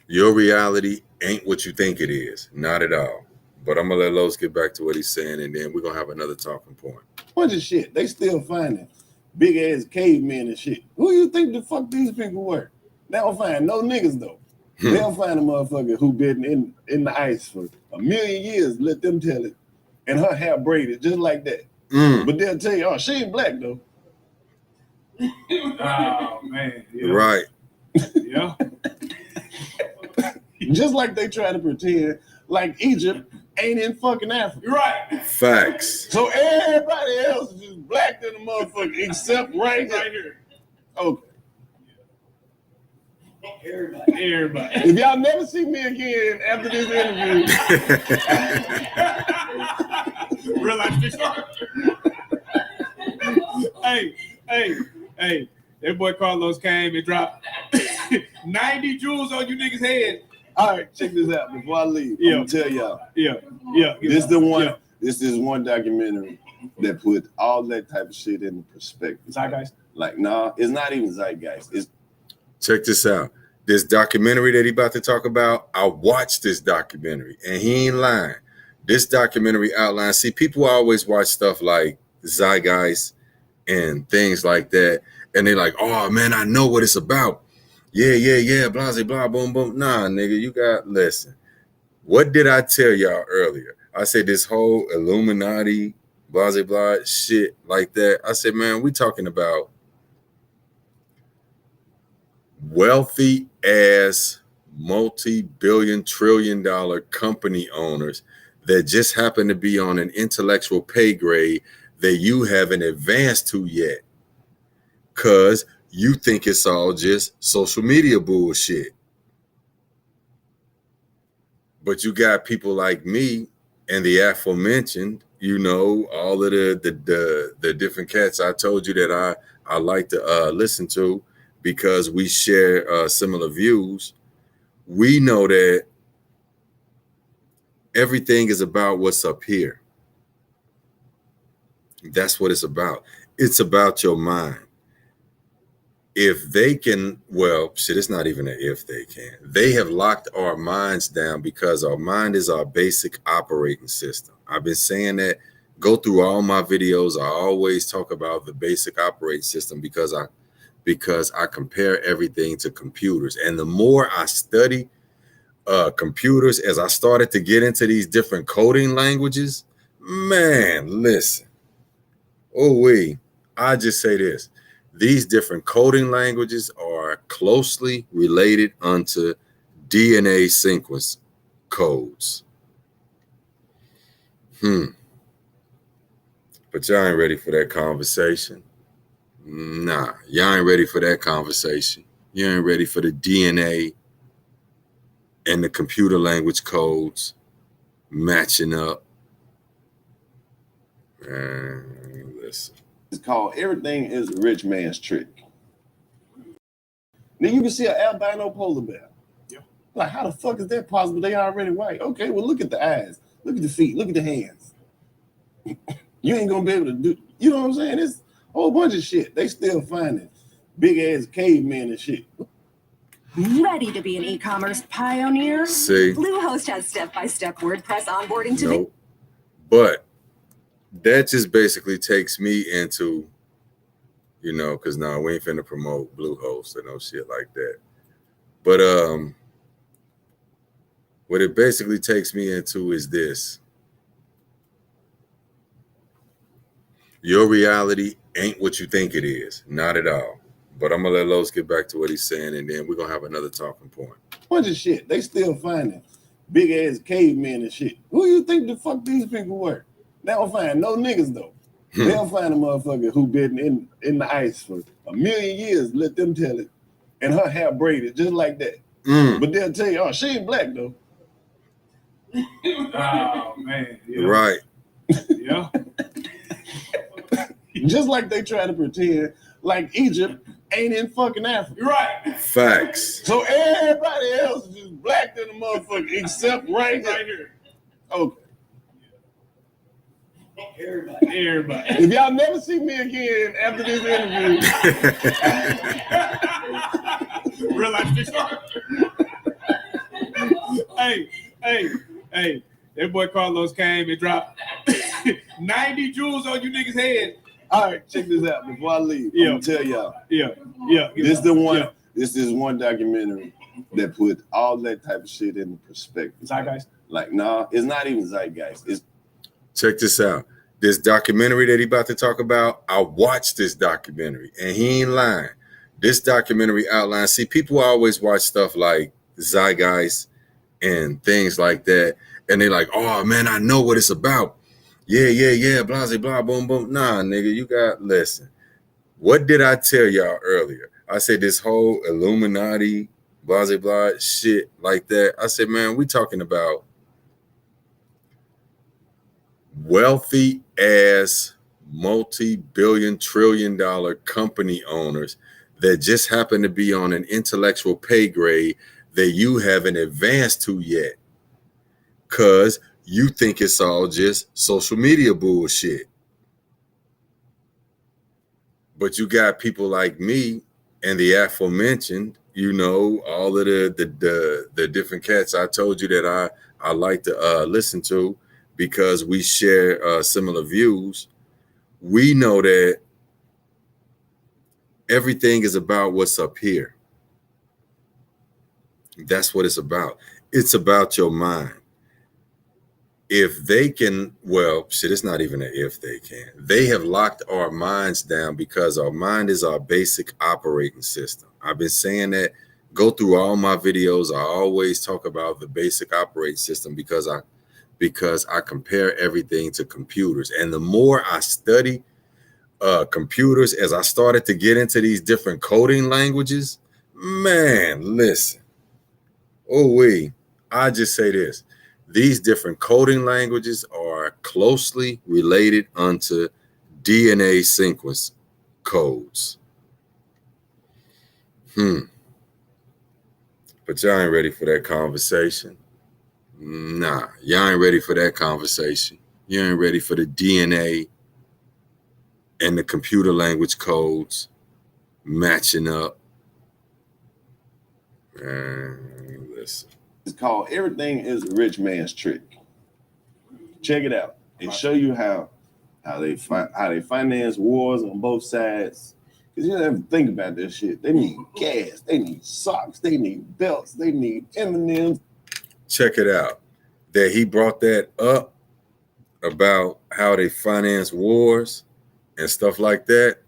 Your reality ain't what you think it is. Not at all. But I'm going to let Los get back to what he's saying, and then we're going to have another talking point. Bunch of shit. They still finding big ass cavemen and shit. Who you think the fuck these people were? They don't find no niggas, though. They'll find a motherfucker who been in the ice for 1,000,000 years, let them tell it. And her hair braided just like that. But they'll tell you, oh, she ain't black, though. Oh, man. Yeah. Right. Yeah. Just like they try to pretend like Egypt ain't in fucking Africa. Right. Facts. So everybody else is just black than the motherfucker except right here. Okay. Everybody. If y'all never see me again after this interview, Real Life Street Story. Hey. That boy Karlous came and dropped 90 jewels on you niggas' head. all right, check this out before I leave. Yeah. I'm gonna tell y'all. Yeah. This the one. Yeah. This is one documentary that put all that type of shit into perspective. Zeitgeist. Like, nah, it's not even zeitgeist. It's Check this out. This documentary that he about to talk about, I watched this documentary, and he ain't lying. This documentary outlines, see, people always watch stuff like Zeitgeist and things like that, and they're like, oh, man, I know what it's about. Yeah, blah, blah, blah, boom, boom. Nah, nigga, you got, listen. What did I tell y'all earlier? I said this whole Illuminati, blah, blah, blah, shit like that. I said, man, we talking about wealthy ass multi-billion trillion dollar company owners that just happen to be on an intellectual pay grade that you haven't advanced to yet because you think it's all just social media bullshit. But you got people like me and the aforementioned, you know, all of the different cats I told you that I like to listen to because we share similar views. We know that everything is about what's up here. That's what it's about. It's about your mind. If they can, well, shit, it's not even an if they can. They have locked our minds down because our mind is our basic operating system. I've been saying that. Go through all my videos. I always talk about the basic operating system because I compare everything to computers. And the more I study computers, as I started to get into these different coding languages, man, listen. I just say this. These different coding languages are closely related unto DNA sequence codes. But y'all ain't ready for that conversation. Nah, y'all ain't ready for that conversation. You ain't ready for the DNA and the computer language codes matching up. Man, listen. It's called Everything is a Rich Man's Trick. Then you can see an albino polar bear. Yeah. Like, how the fuck is that possible? They already white. Okay, well, look at the eyes. Look at the feet. Look at the hands. You ain't gonna be able to do, you know what I'm saying? It's a whole bunch of shit. They still finding big ass cavemen and shit. Ready to be an e-commerce pioneer? See? Bluehost has step-by-step WordPress onboarding to Nope. But that just basically takes me into, you know, because now we ain't finna promote Bluehost or no shit like that. But what it basically takes me into is this. Your reality ain't what you think it is. Not at all. But I'm going to let Los get back to what he's saying, and then we're going to have another talking point. Bunch of shit. They still finding big ass cavemen and shit. Who you think the fuck these people were? They don't find no niggas though. They'll find a motherfucker who been in the ice for 1,000,000 years. Let them tell it, and her hair braided just like that. But they'll tell you, oh, she ain't black though. Oh man, yeah. Right. Yeah. Just like they try to pretend like Egypt ain't in fucking Africa. Right. Facts. So everybody else is just black than the motherfucker except right here. Okay. Everybody. If y'all never see me again after this interview, Real life street stars. Hey. That boy Karlous came and dropped 90 jewels on you niggas' head. all right, check this out before I leave. I'm gonna tell y'all. Yeah. This the one. Yeah. This is one documentary that put all that type of shit in perspective. Zeitgeist. Like, nah, it's not even zeitgeist. It's Check this out. This documentary that he about to talk about, I watched this documentary, and he ain't lying. This documentary outlines, see, people always watch stuff like Zeitgeist and things like that, and they're like, oh, man, I know what it's about. Yeah, blah, blah, blah, boom, boom. Nah, nigga, you got, listen. What did I tell y'all earlier? I said this whole Illuminati, blah, blah, blah, shit like that. I said, man, we talking about wealthy ass multi-billion trillion dollar company owners that just happen to be on an intellectual pay grade that you haven't advanced to yet because you think it's all just social media bullshit. But you got people like me and the aforementioned, you know, all of the different cats I told you that I like to listen to because we share similar views. We know that everything is about what's up here. That's what it's about. It's about your mind. If they can, well, shit, it's not even an if they can. They have locked our minds down because our mind is our basic operating system. I've been saying that, go through all my videos. I always talk about the basic operating system because I compare everything to computers. And the more I study computers, as I started to get into these different coding languages, man, listen. I just say this. These different coding languages are closely related unto DNA sequence codes. But y'all ain't ready for that conversation. Nah, y'all ain't ready for that conversation. You ain't ready for the DNA and the computer language codes matching up. Man, listen. It's called Everything is a Rich Man's Trick. Check it out. It show you how they finance wars on both sides. Because you don't have to think about this shit. They need gas, they need socks, they need belts, they need M&Ms. Check it out. That he brought that up about how they finance wars and stuff like that.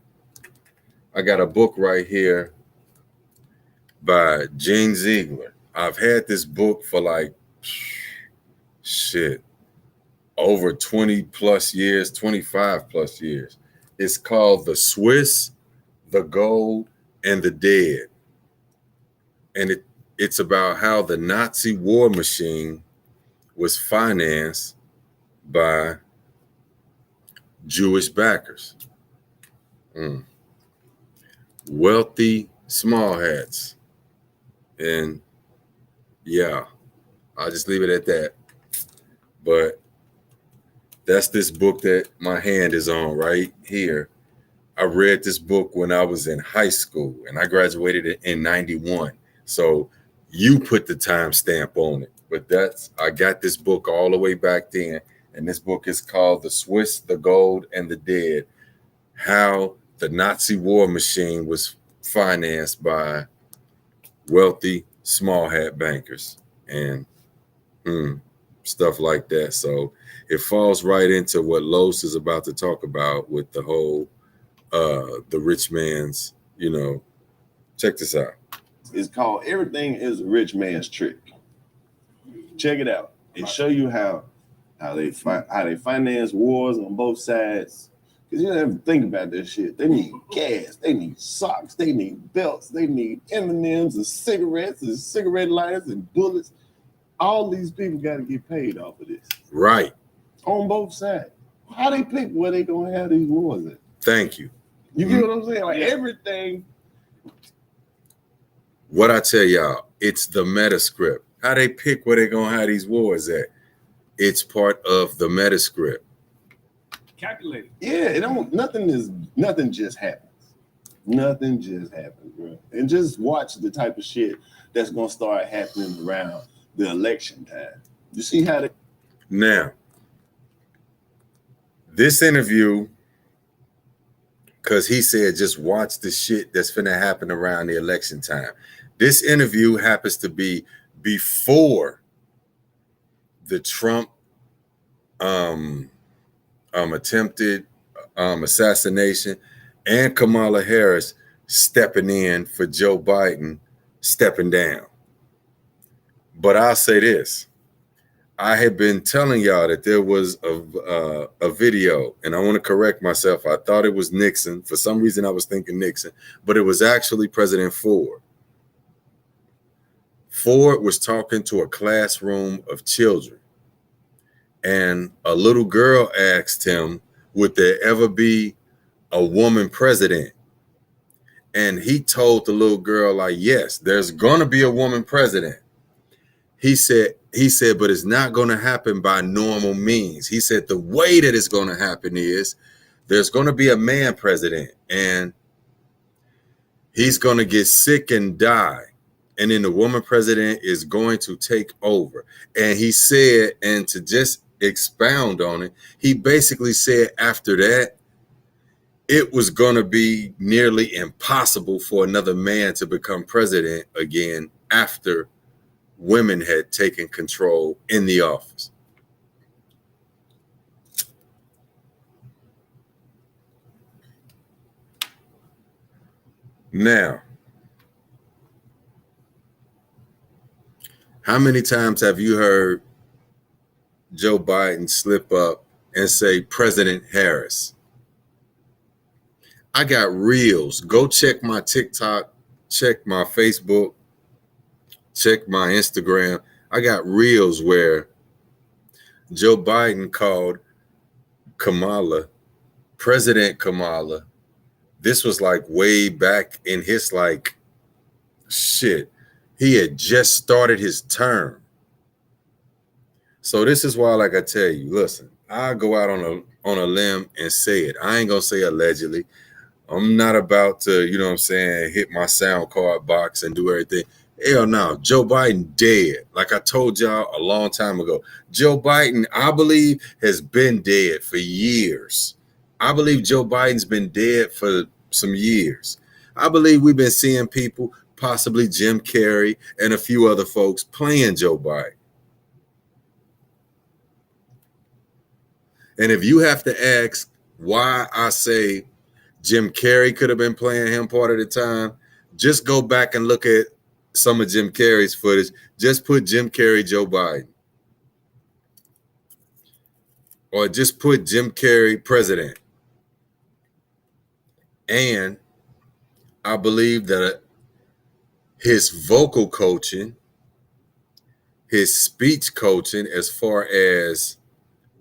I got a book right here by Gene Ziegler. I've had this book for like, over 20 plus years, 25 plus years. It's called The Swiss, the Gold, and the Dead. And it's about how the Nazi war machine was financed by Jewish backers. Wealthy small hats. And yeah, I'll just leave it at that. But that's this book that my hand is on right here. I read this book when I was in high school and I graduated in 91. So you put the timestamp on it. But I got this book all the way back then. And this book is called The Swiss, the Gold, and the Dead. How the Nazi war machine was financed by wealthy small hat bankers and stuff like that. So it falls right into what Los is about to talk about with the whole the rich man's, check this out. It's called Everything is a Rich Man's Trick. Check it out. It show you how how they finance wars on both sides. Because you don't ever think about this shit. They need gas, they need socks, they need belts, they need M&Ms and cigarette lighters and bullets. All these people got to get paid off of this. Right. On both sides. How they pick where they gonna have these wars at? Thank you. You get what I'm saying? Like everything. What I tell y'all, it's the meta script. How they pick where they gonna have these wars at. It's part of the meta script. Calculated. Yeah, it don't. Nothing just happens. Nothing just happens, bro. And just watch the type of shit that's gonna start happening around the election time. You see how they. Now, this interview, because he said just watch the shit that's finna happen around the election time. This interview happens to be before the Trump attempted assassination and Kamala Harris stepping in for Joe Biden stepping down. But I'll say this. I had been telling y'all that there was a video, and I want to correct myself. I thought it was Nixon. For some reason, I was thinking Nixon, but it was actually President Ford. Ford was talking to a classroom of children, and a little girl asked him, would there ever be a woman president? And he told the little girl, like, yes, there's going to be a woman president. He said, but it's not going to happen by normal means. He said the way that it's going to happen is there's going to be a man president, and he's going to get sick and die. And then the woman president is going to take over. And he said, and to just expound on it, he basically said after that, it was going to be nearly impossible for another man to become president again after women had taken control in the office. Now, how many times have you heard Joe Biden slip up and say President Harris? I got reels. Go check my TikTok, check my Facebook, check my Instagram. I got reels where Joe Biden called Kamala, President Kamala. This was like way back in his shit. He had just started his term. So this is why, like I tell you, listen, I go out on a limb and say it. I ain't gonna say allegedly. I'm not about to, you know what I'm saying, hit my sound card box and do everything. Hell no, Joe Biden dead. Like I told y'all a long time ago, Joe Biden, I believe, has been dead for years. I believe Joe Biden's been dead for some years. I believe we've been seeing people, possibly Jim Carrey and a few other folks, playing Joe Biden. And if you have to ask why I say Jim Carrey could have been playing him part of the time, just go back and look at some of Jim Carrey's footage. Just put Jim Carrey, Joe Biden. Or just put Jim Carrey, president. And I believe that his vocal coaching, his speech coaching, as far as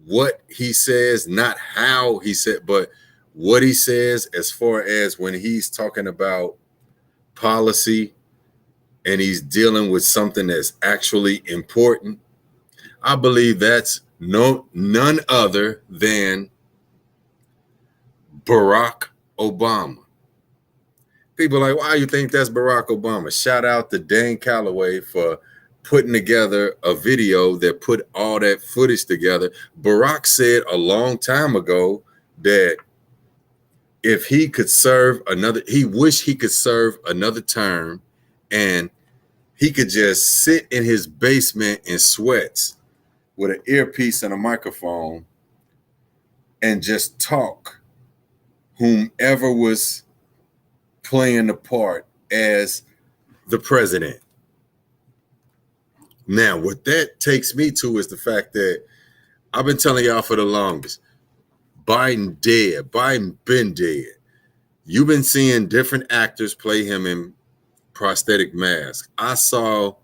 what he says, not how he said, but what he says, as far as when he's talking about policy and he's dealing with something that's actually important, I believe that's none other than Barack Obama. People are like, why you think that's Barack Obama? Shout out to Dan Calloway for putting together a video that put all that footage together. Barack said a long time ago that if he could serve he wished he could serve another term, and he could just sit in his basement in sweats with an earpiece and a microphone and just talk whomever was playing the part as the president. Now, what that takes me to is the fact that I've been telling y'all for the longest. Biden dead. Biden been dead. You've been seeing different actors play him in prosthetic masks. I saw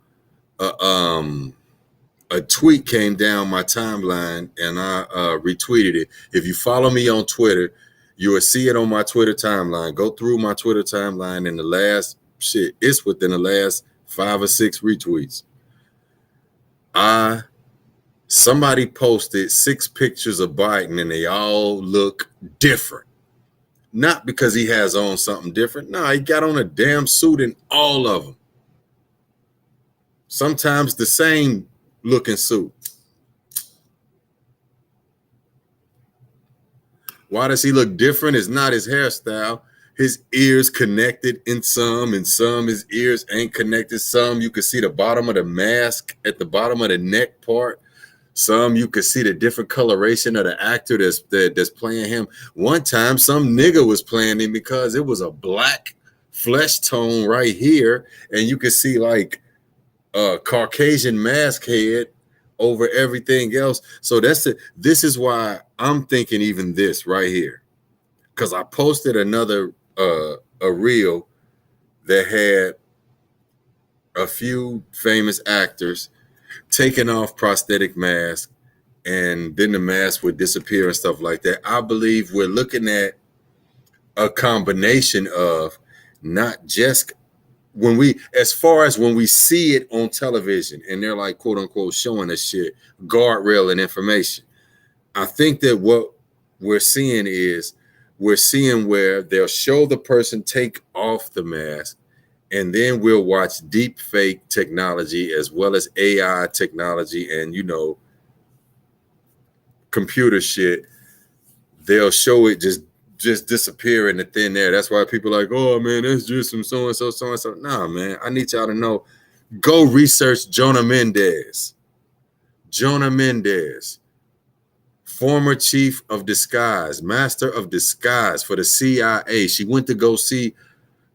a tweet came down my timeline and I retweeted it. If you follow me on Twitter, you will see it on my Twitter timeline. Go through my Twitter timeline in the last it's within the last 5 or 6 retweets. Somebody posted 6 pictures of Biden and they all look different. Not because he has on something different. No, he got on a damn suit in all of them. Sometimes the same looking suit. Why does he look different? It's not his hairstyle. His ears connected in some, and some his ears ain't connected. Some you can see the bottom of the mask at the bottom of the neck part. Some you could see the different coloration of the actor that's playing him. One time, some nigga was playing him because it was a black flesh tone right here, and you could see like a Caucasian mask head over everything else. So this is why I'm thinking even this right here, because I posted another a reel that had a few famous actors taking off prosthetic masks, and then the mask would disappear and stuff like that. I believe we're looking at a combination of not just when we see it on television and they're like, quote unquote, showing us shit, guardrail and information. I think that what we're seeing where they'll show the person take off the mask, and then we'll watch deep fake technology as well as AI technology and, computer shit. They'll show it just disappear in the thin air. That's why people are like, oh, man, that's just some so-and-so, so-and-so. Nah, man, I need y'all to know. Go research Jonah Mendez. Jonah Mendez, former chief of disguise, master of disguise for the CIA. She went to go see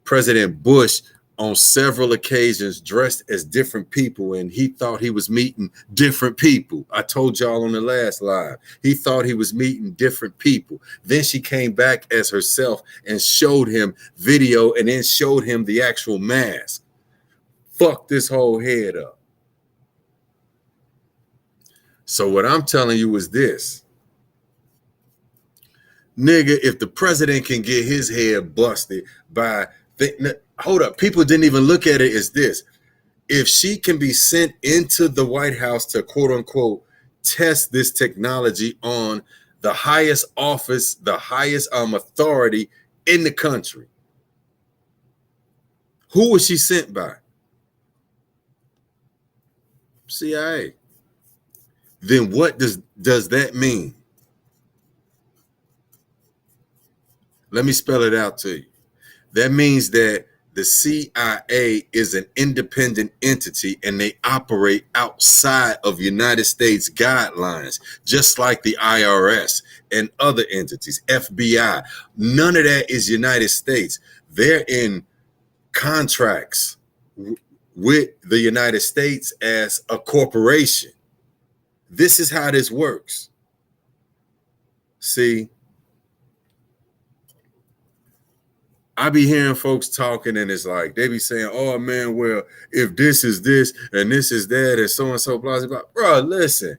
President Bush on several occasions dressed as different people, and he thought he was meeting different people. I told y'all on the last live, he thought he was meeting different people. Then she came back as herself and showed him video and then showed him the actual mask. Fuck this whole head up. So what I'm telling you is this. Nigga, if the president can get his head busted by hold up, people didn't even look at it as this. If she can be sent into the White House to quote unquote test this technology on the highest office, the highest authority in the country, who was she sent by? CIA. Then what does that mean? Let me spell it out to you. That means that the CIA is an independent entity and they operate outside of United States guidelines, just like the IRS and other entities, FBI. None of that is United States. They're in contracts with the United States as a corporation. This is how this works. See, I be hearing folks talking and it's like, they be saying, oh man, well, if this is this and this is that and so and so, blah, blah, blah. Bro, listen,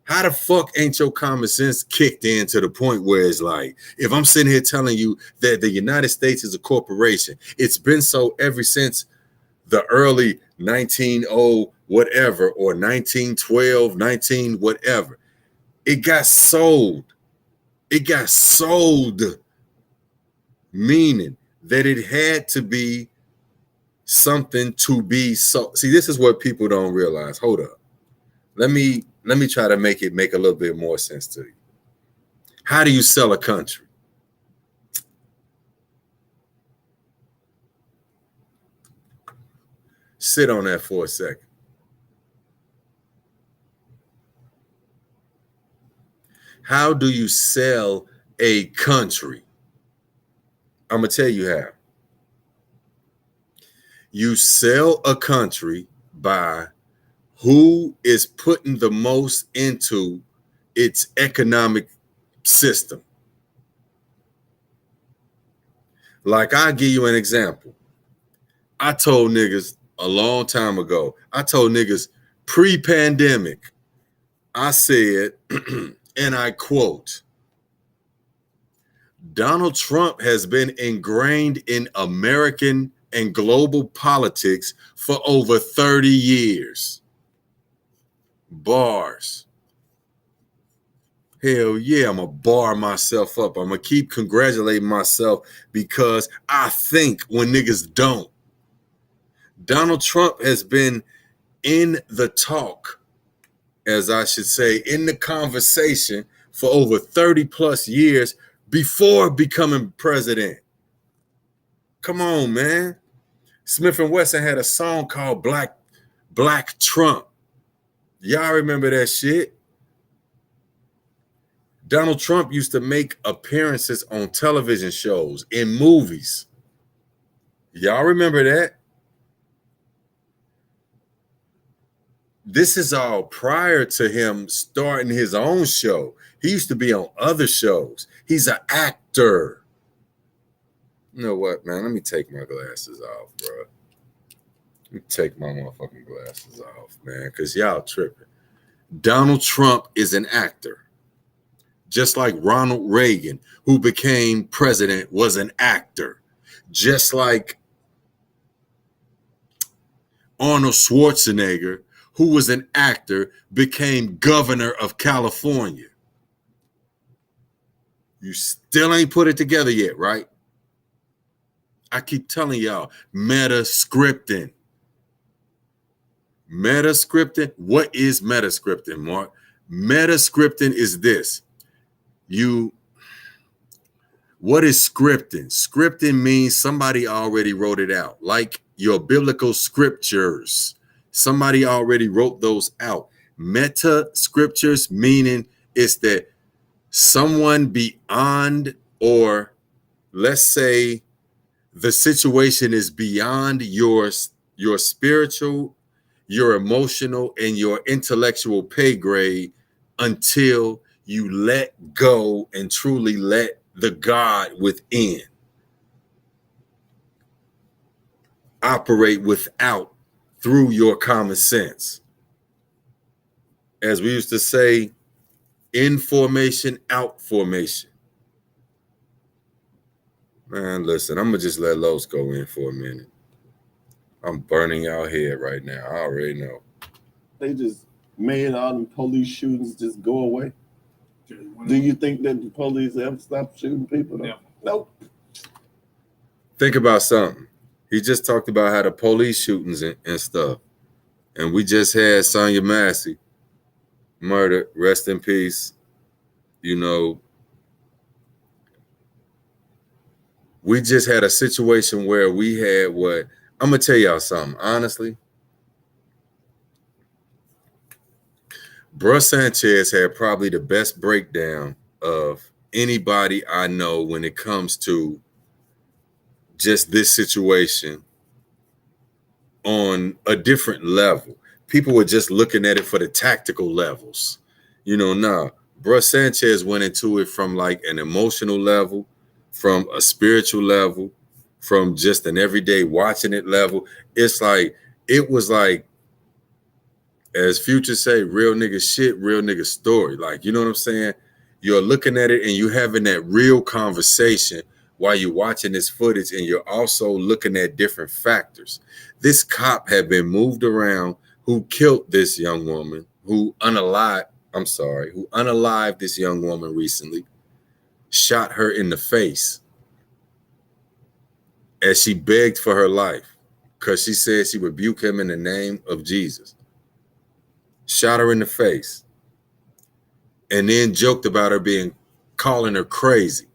how the fuck ain't your common sense kicked in to the point where it's like, if I'm sitting here telling you that the United States is a corporation, it's been so ever since the early 1900 whatever, or 1912, 19 whatever. It got sold. It got sold, meaning that it had to be something to be so. See, this is what people don't realize. Hold up. Let me try to make it make a little bit more sense to you. How do you sell a country? Sit on that for a second. How do you sell a country? I'm going to tell you how. You sell a country by who is putting the most into its economic system. Like, I'll give you an example. I told niggas a long time ago, I told niggas pre-pandemic, I said, and I quote, Donald Trump has been ingrained in American and global politics for over 30 years. Bars. Hell yeah, I'm going to bar myself up. I'm going to keep congratulating myself because I think when niggas don't. Donald Trump has been in the talk, as I should say, in the conversation for over 30 plus years before becoming president. Come on, man. Smith & Wesson had a song called Black Trump. Y'all remember that shit? Donald Trump used to make appearances on television shows, in movies. Y'all remember that? This is all prior to him starting his own show. He used to be on other shows. He's an actor. You know what, man? Let me take my glasses off, bro. Let me take my motherfucking glasses off, man, because y'all tripping. Donald Trump is an actor. Just like Ronald Reagan, who became president, was an actor. Just like Arnold Schwarzenegger, who was an actor, became governor of California. You still ain't put it together yet, right? I keep telling y'all, meta-scripting. Meta-scripting? What is meta-scripting, Mark? Meta-scripting is this. What is scripting? Scripting means somebody already wrote it out, like your biblical scriptures. Somebody already wrote those out. Meta scriptures meaning is that someone beyond, or let's say the situation is beyond your spiritual, your emotional, and your intellectual pay grade until you let go and truly let the God within operate without, through your common sense. As we used to say, in formation, out formation. Man, listen, I'm going to just let Los go in for a minute. I'm burning y'all head right now. I already know. They just made all the police shootings just go away. Do you think that the police ever stop shooting people? No. Nope. Think about something. He just talked about how the police shootings and stuff. And we just had Sonya Massey murdered. Rest in peace. You know, we just had a situation where we had what, I'm going to tell y'all something, honestly. Bruh Sanchez had probably the best breakdown of anybody I know when it comes to just this situation on a different level. People were just looking at it for the tactical levels. You know, nah, Bruh Sanchez went into it from like an emotional level, from a spiritual level, from just an everyday watching it level. It's like, it was like, as Future say, real nigga shit, real nigga story. Like, you know what I'm saying? You're looking at it and you having that real conversation while you're watching this footage, and you're also looking at different factors. This cop had been moved around who killed this young woman, who unalived this young woman recently, shot her in the face as she begged for her life because she said she rebuked him in the name of Jesus. Shot her in the face, and then joked about her calling her crazy.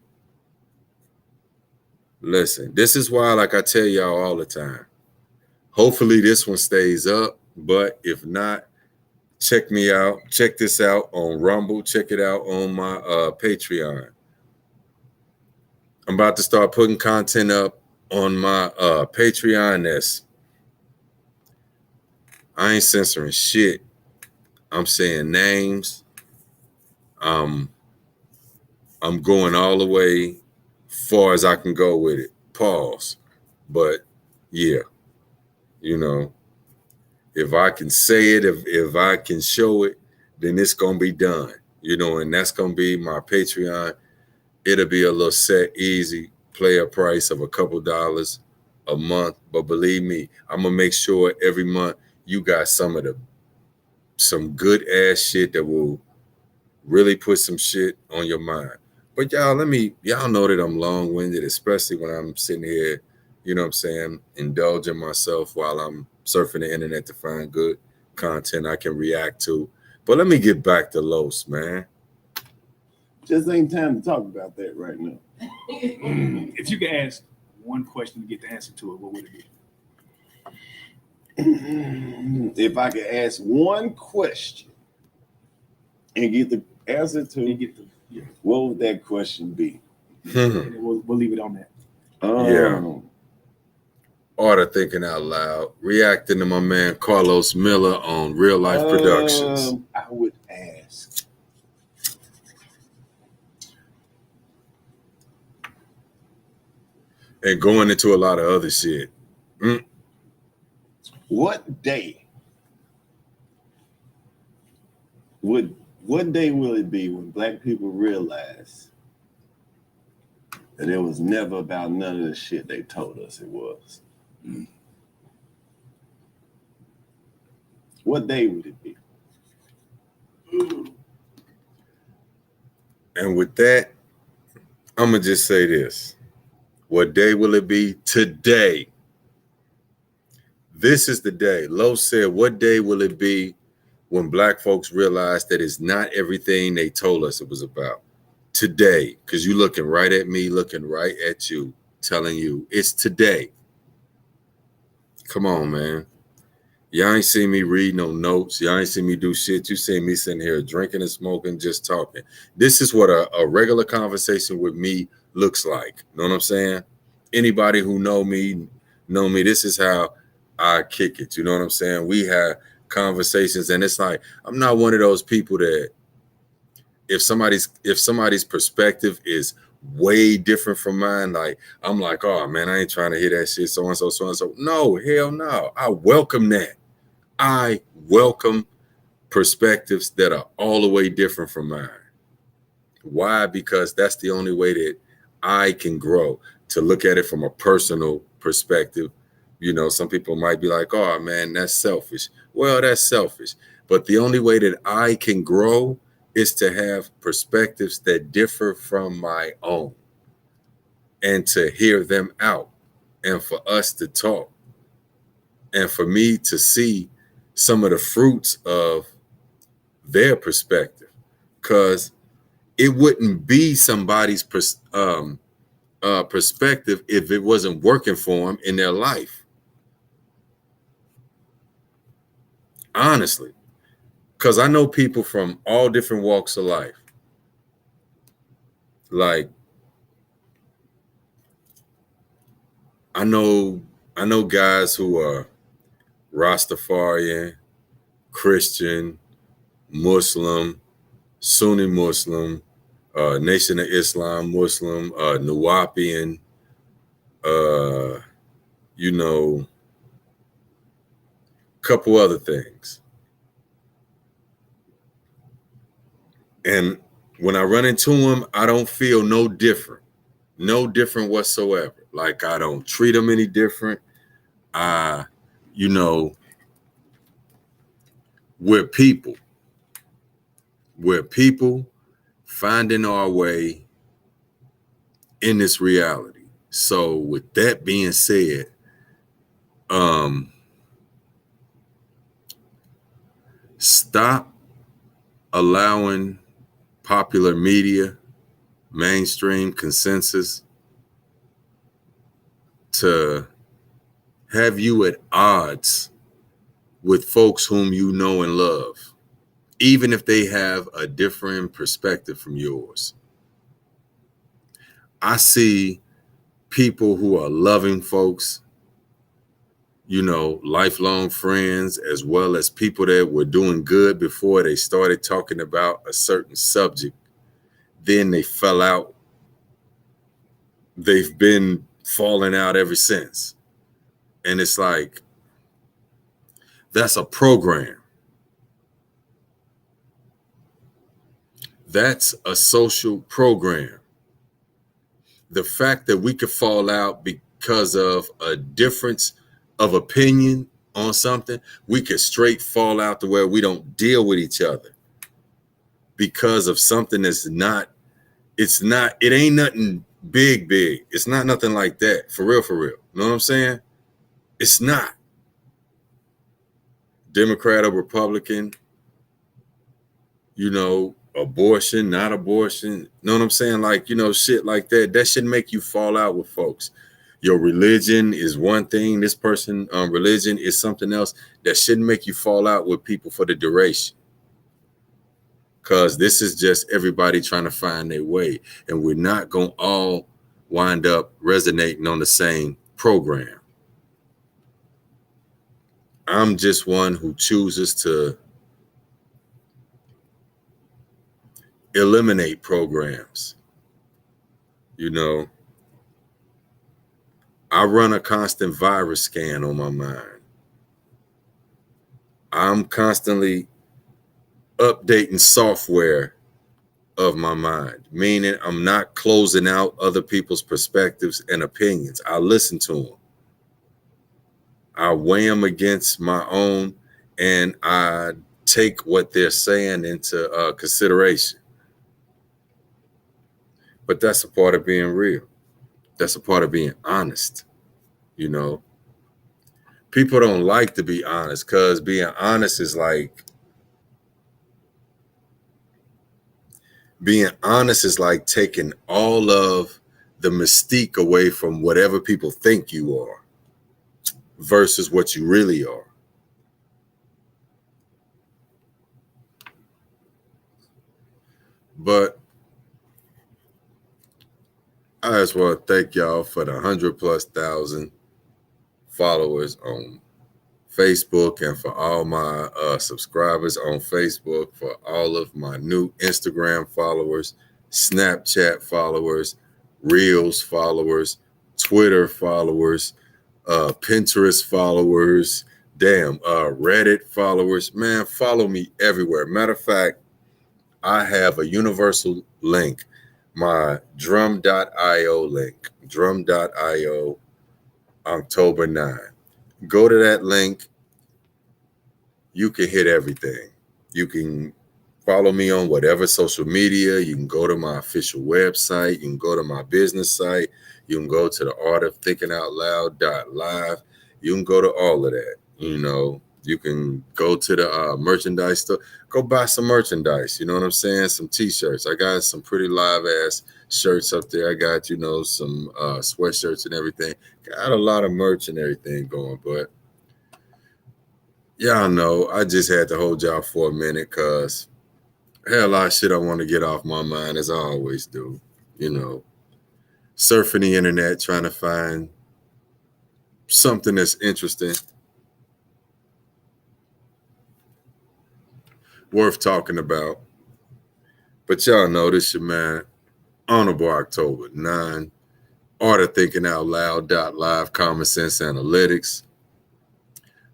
Listen, this is why, like I tell y'all all the time, hopefully this one stays up, but if not, check me out. Check this out on Rumble. Check it out on my Patreon. I'm about to start putting content up on my Patreon. I ain't censoring shit. I'm saying names. I'm going all the way far as I can go with it. Pause. But yeah, you know, if I can say it, if I can show it, then it's gonna be done. You know, and that's gonna be my Patreon. It'll be a little set, easy player price of a couple dollars a month. But believe me, I'm gonna make sure every month you got some good ass shit that will really put some shit on your mind. But y'all know that I'm long-winded, especially when I'm sitting here, you know what I'm saying, indulging myself while I'm surfing the internet to find good content I can react to. But let me get back to Los, man. Just ain't time to talk about that right now. If you could ask one question to get the answer to it, what would it be? If I could ask one question and get the answer to, what would that question be? We'll leave it on that. Yeah. Art of Thinking Out Loud, reacting to my man Karlous Miller on Real Lyfe Productions. I would ask, and going into a lot of other shit. What day will it be when Black people realize that it was never about none of the shit they told us it was? What day would it be? And with that, I'm going to just say this. What day will it be? Today. This is the day. Los said, what day will it be when Black folks realize that it's not everything they told us it was about? Today. Because you're looking right at me, looking right at you, telling you it's today. Come on, man. Y'all ain't seen me read no notes. Y'all ain't seen me do shit. You see me sitting here drinking and smoking, just talking. This is what a regular conversation with me looks like. Know what I'm saying? Anybody who know me. This is how I kick it. You know what I'm saying? We have conversations, and it's like, I'm not one of those people that if somebody's perspective is way different from mine, like I'm like, oh man, I ain't trying to hear that shit, so and so. No, hell no. I welcome that. I welcome perspectives that are all the way different from mine. Why? Because that's the only way that I can grow, to look at it from a personal perspective. You know, some people might be like, oh man, that's selfish. Well, that's selfish. But the only way that I can grow is to have perspectives that differ from my own, and to hear them out, and for us to talk, and for me to see some of the fruits of their perspective, because it wouldn't be somebody's perspective if it wasn't working for them in their life. Honestly, because I know people from all different walks of life. Like, I know guys who are Rastafarian, Christian, Muslim, Sunni Muslim, Nation of Islam Muslim, Nuwapian, you know, a couple other things. And when I run into them, I don't feel no different whatsoever. Like, I don't treat them any different. You know, we're people finding our way in this reality. So with that being said, stop allowing popular media, mainstream consensus to have you at odds with folks whom you know and love, even if they have a different perspective from yours. I see people who are loving folks lifelong friends, as well as people that were doing good before they started talking about a certain subject. Then they fell out. They've been falling out ever since. And it's like, that's a program. That's a social program. The fact that we could fall out because of a difference of opinion on something, we could straight fall out to where we don't deal with each other because of something that's not, it ain't nothing big. It's not nothing like that. For real. You know what I'm saying? It's not. Democrat or Republican, abortion, not abortion. You know what I'm saying? Like, shit like that. That shouldn't make you fall out with folks. Your religion is one thing. This person, religion is something else. That shouldn't make you fall out with people for the duration. Because this is just everybody trying to find their way. And we're not going to all wind up resonating on the same program. I'm just one who chooses to eliminate programs. I run a constant virus scan on my mind. I'm constantly updating software of my mind, meaning I'm not closing out other people's perspectives and opinions. I listen to them. I weigh them against my own, and I take what they're saying into consideration. But that's a part of being real. That's a part of being honest. People don't like to be honest because being honest is like taking all of the mystique away from whatever people think you are versus what you really are. But I just want to thank y'all for the 100,000+ followers on Facebook, and for all my subscribers on Facebook, for all of my new Instagram followers, Snapchat followers, Reels followers, Twitter followers, Pinterest followers, Reddit followers. Man, follow me everywhere. Matter of fact, I have a universal link, my drum.io link, drum.io, October 9. Go to that link. You can hit everything. You can follow me on whatever social media. You can go to my official website. You can go to my business site. You can go to the artofthinkingOutloud.live. You can go to all of that. You can go to the merchandise store. Go buy some merchandise. You know what I'm saying? Some t-shirts. I got some pretty live ass shirts up there. I got, some sweatshirts and everything. Got a lot of merch and everything going, but y'all know I just had to hold y'all for a minute because I had a lot of shit I want to get off my mind, as I always do. Surfing the internet, trying to find something that's interesting, worth talking about. But y'all know this your man, Honorable October 9, artofthinkingOutloud.live, Common Sense Analytics,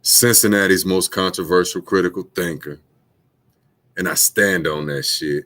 Cincinnati's most controversial critical thinker. And I stand on that shit,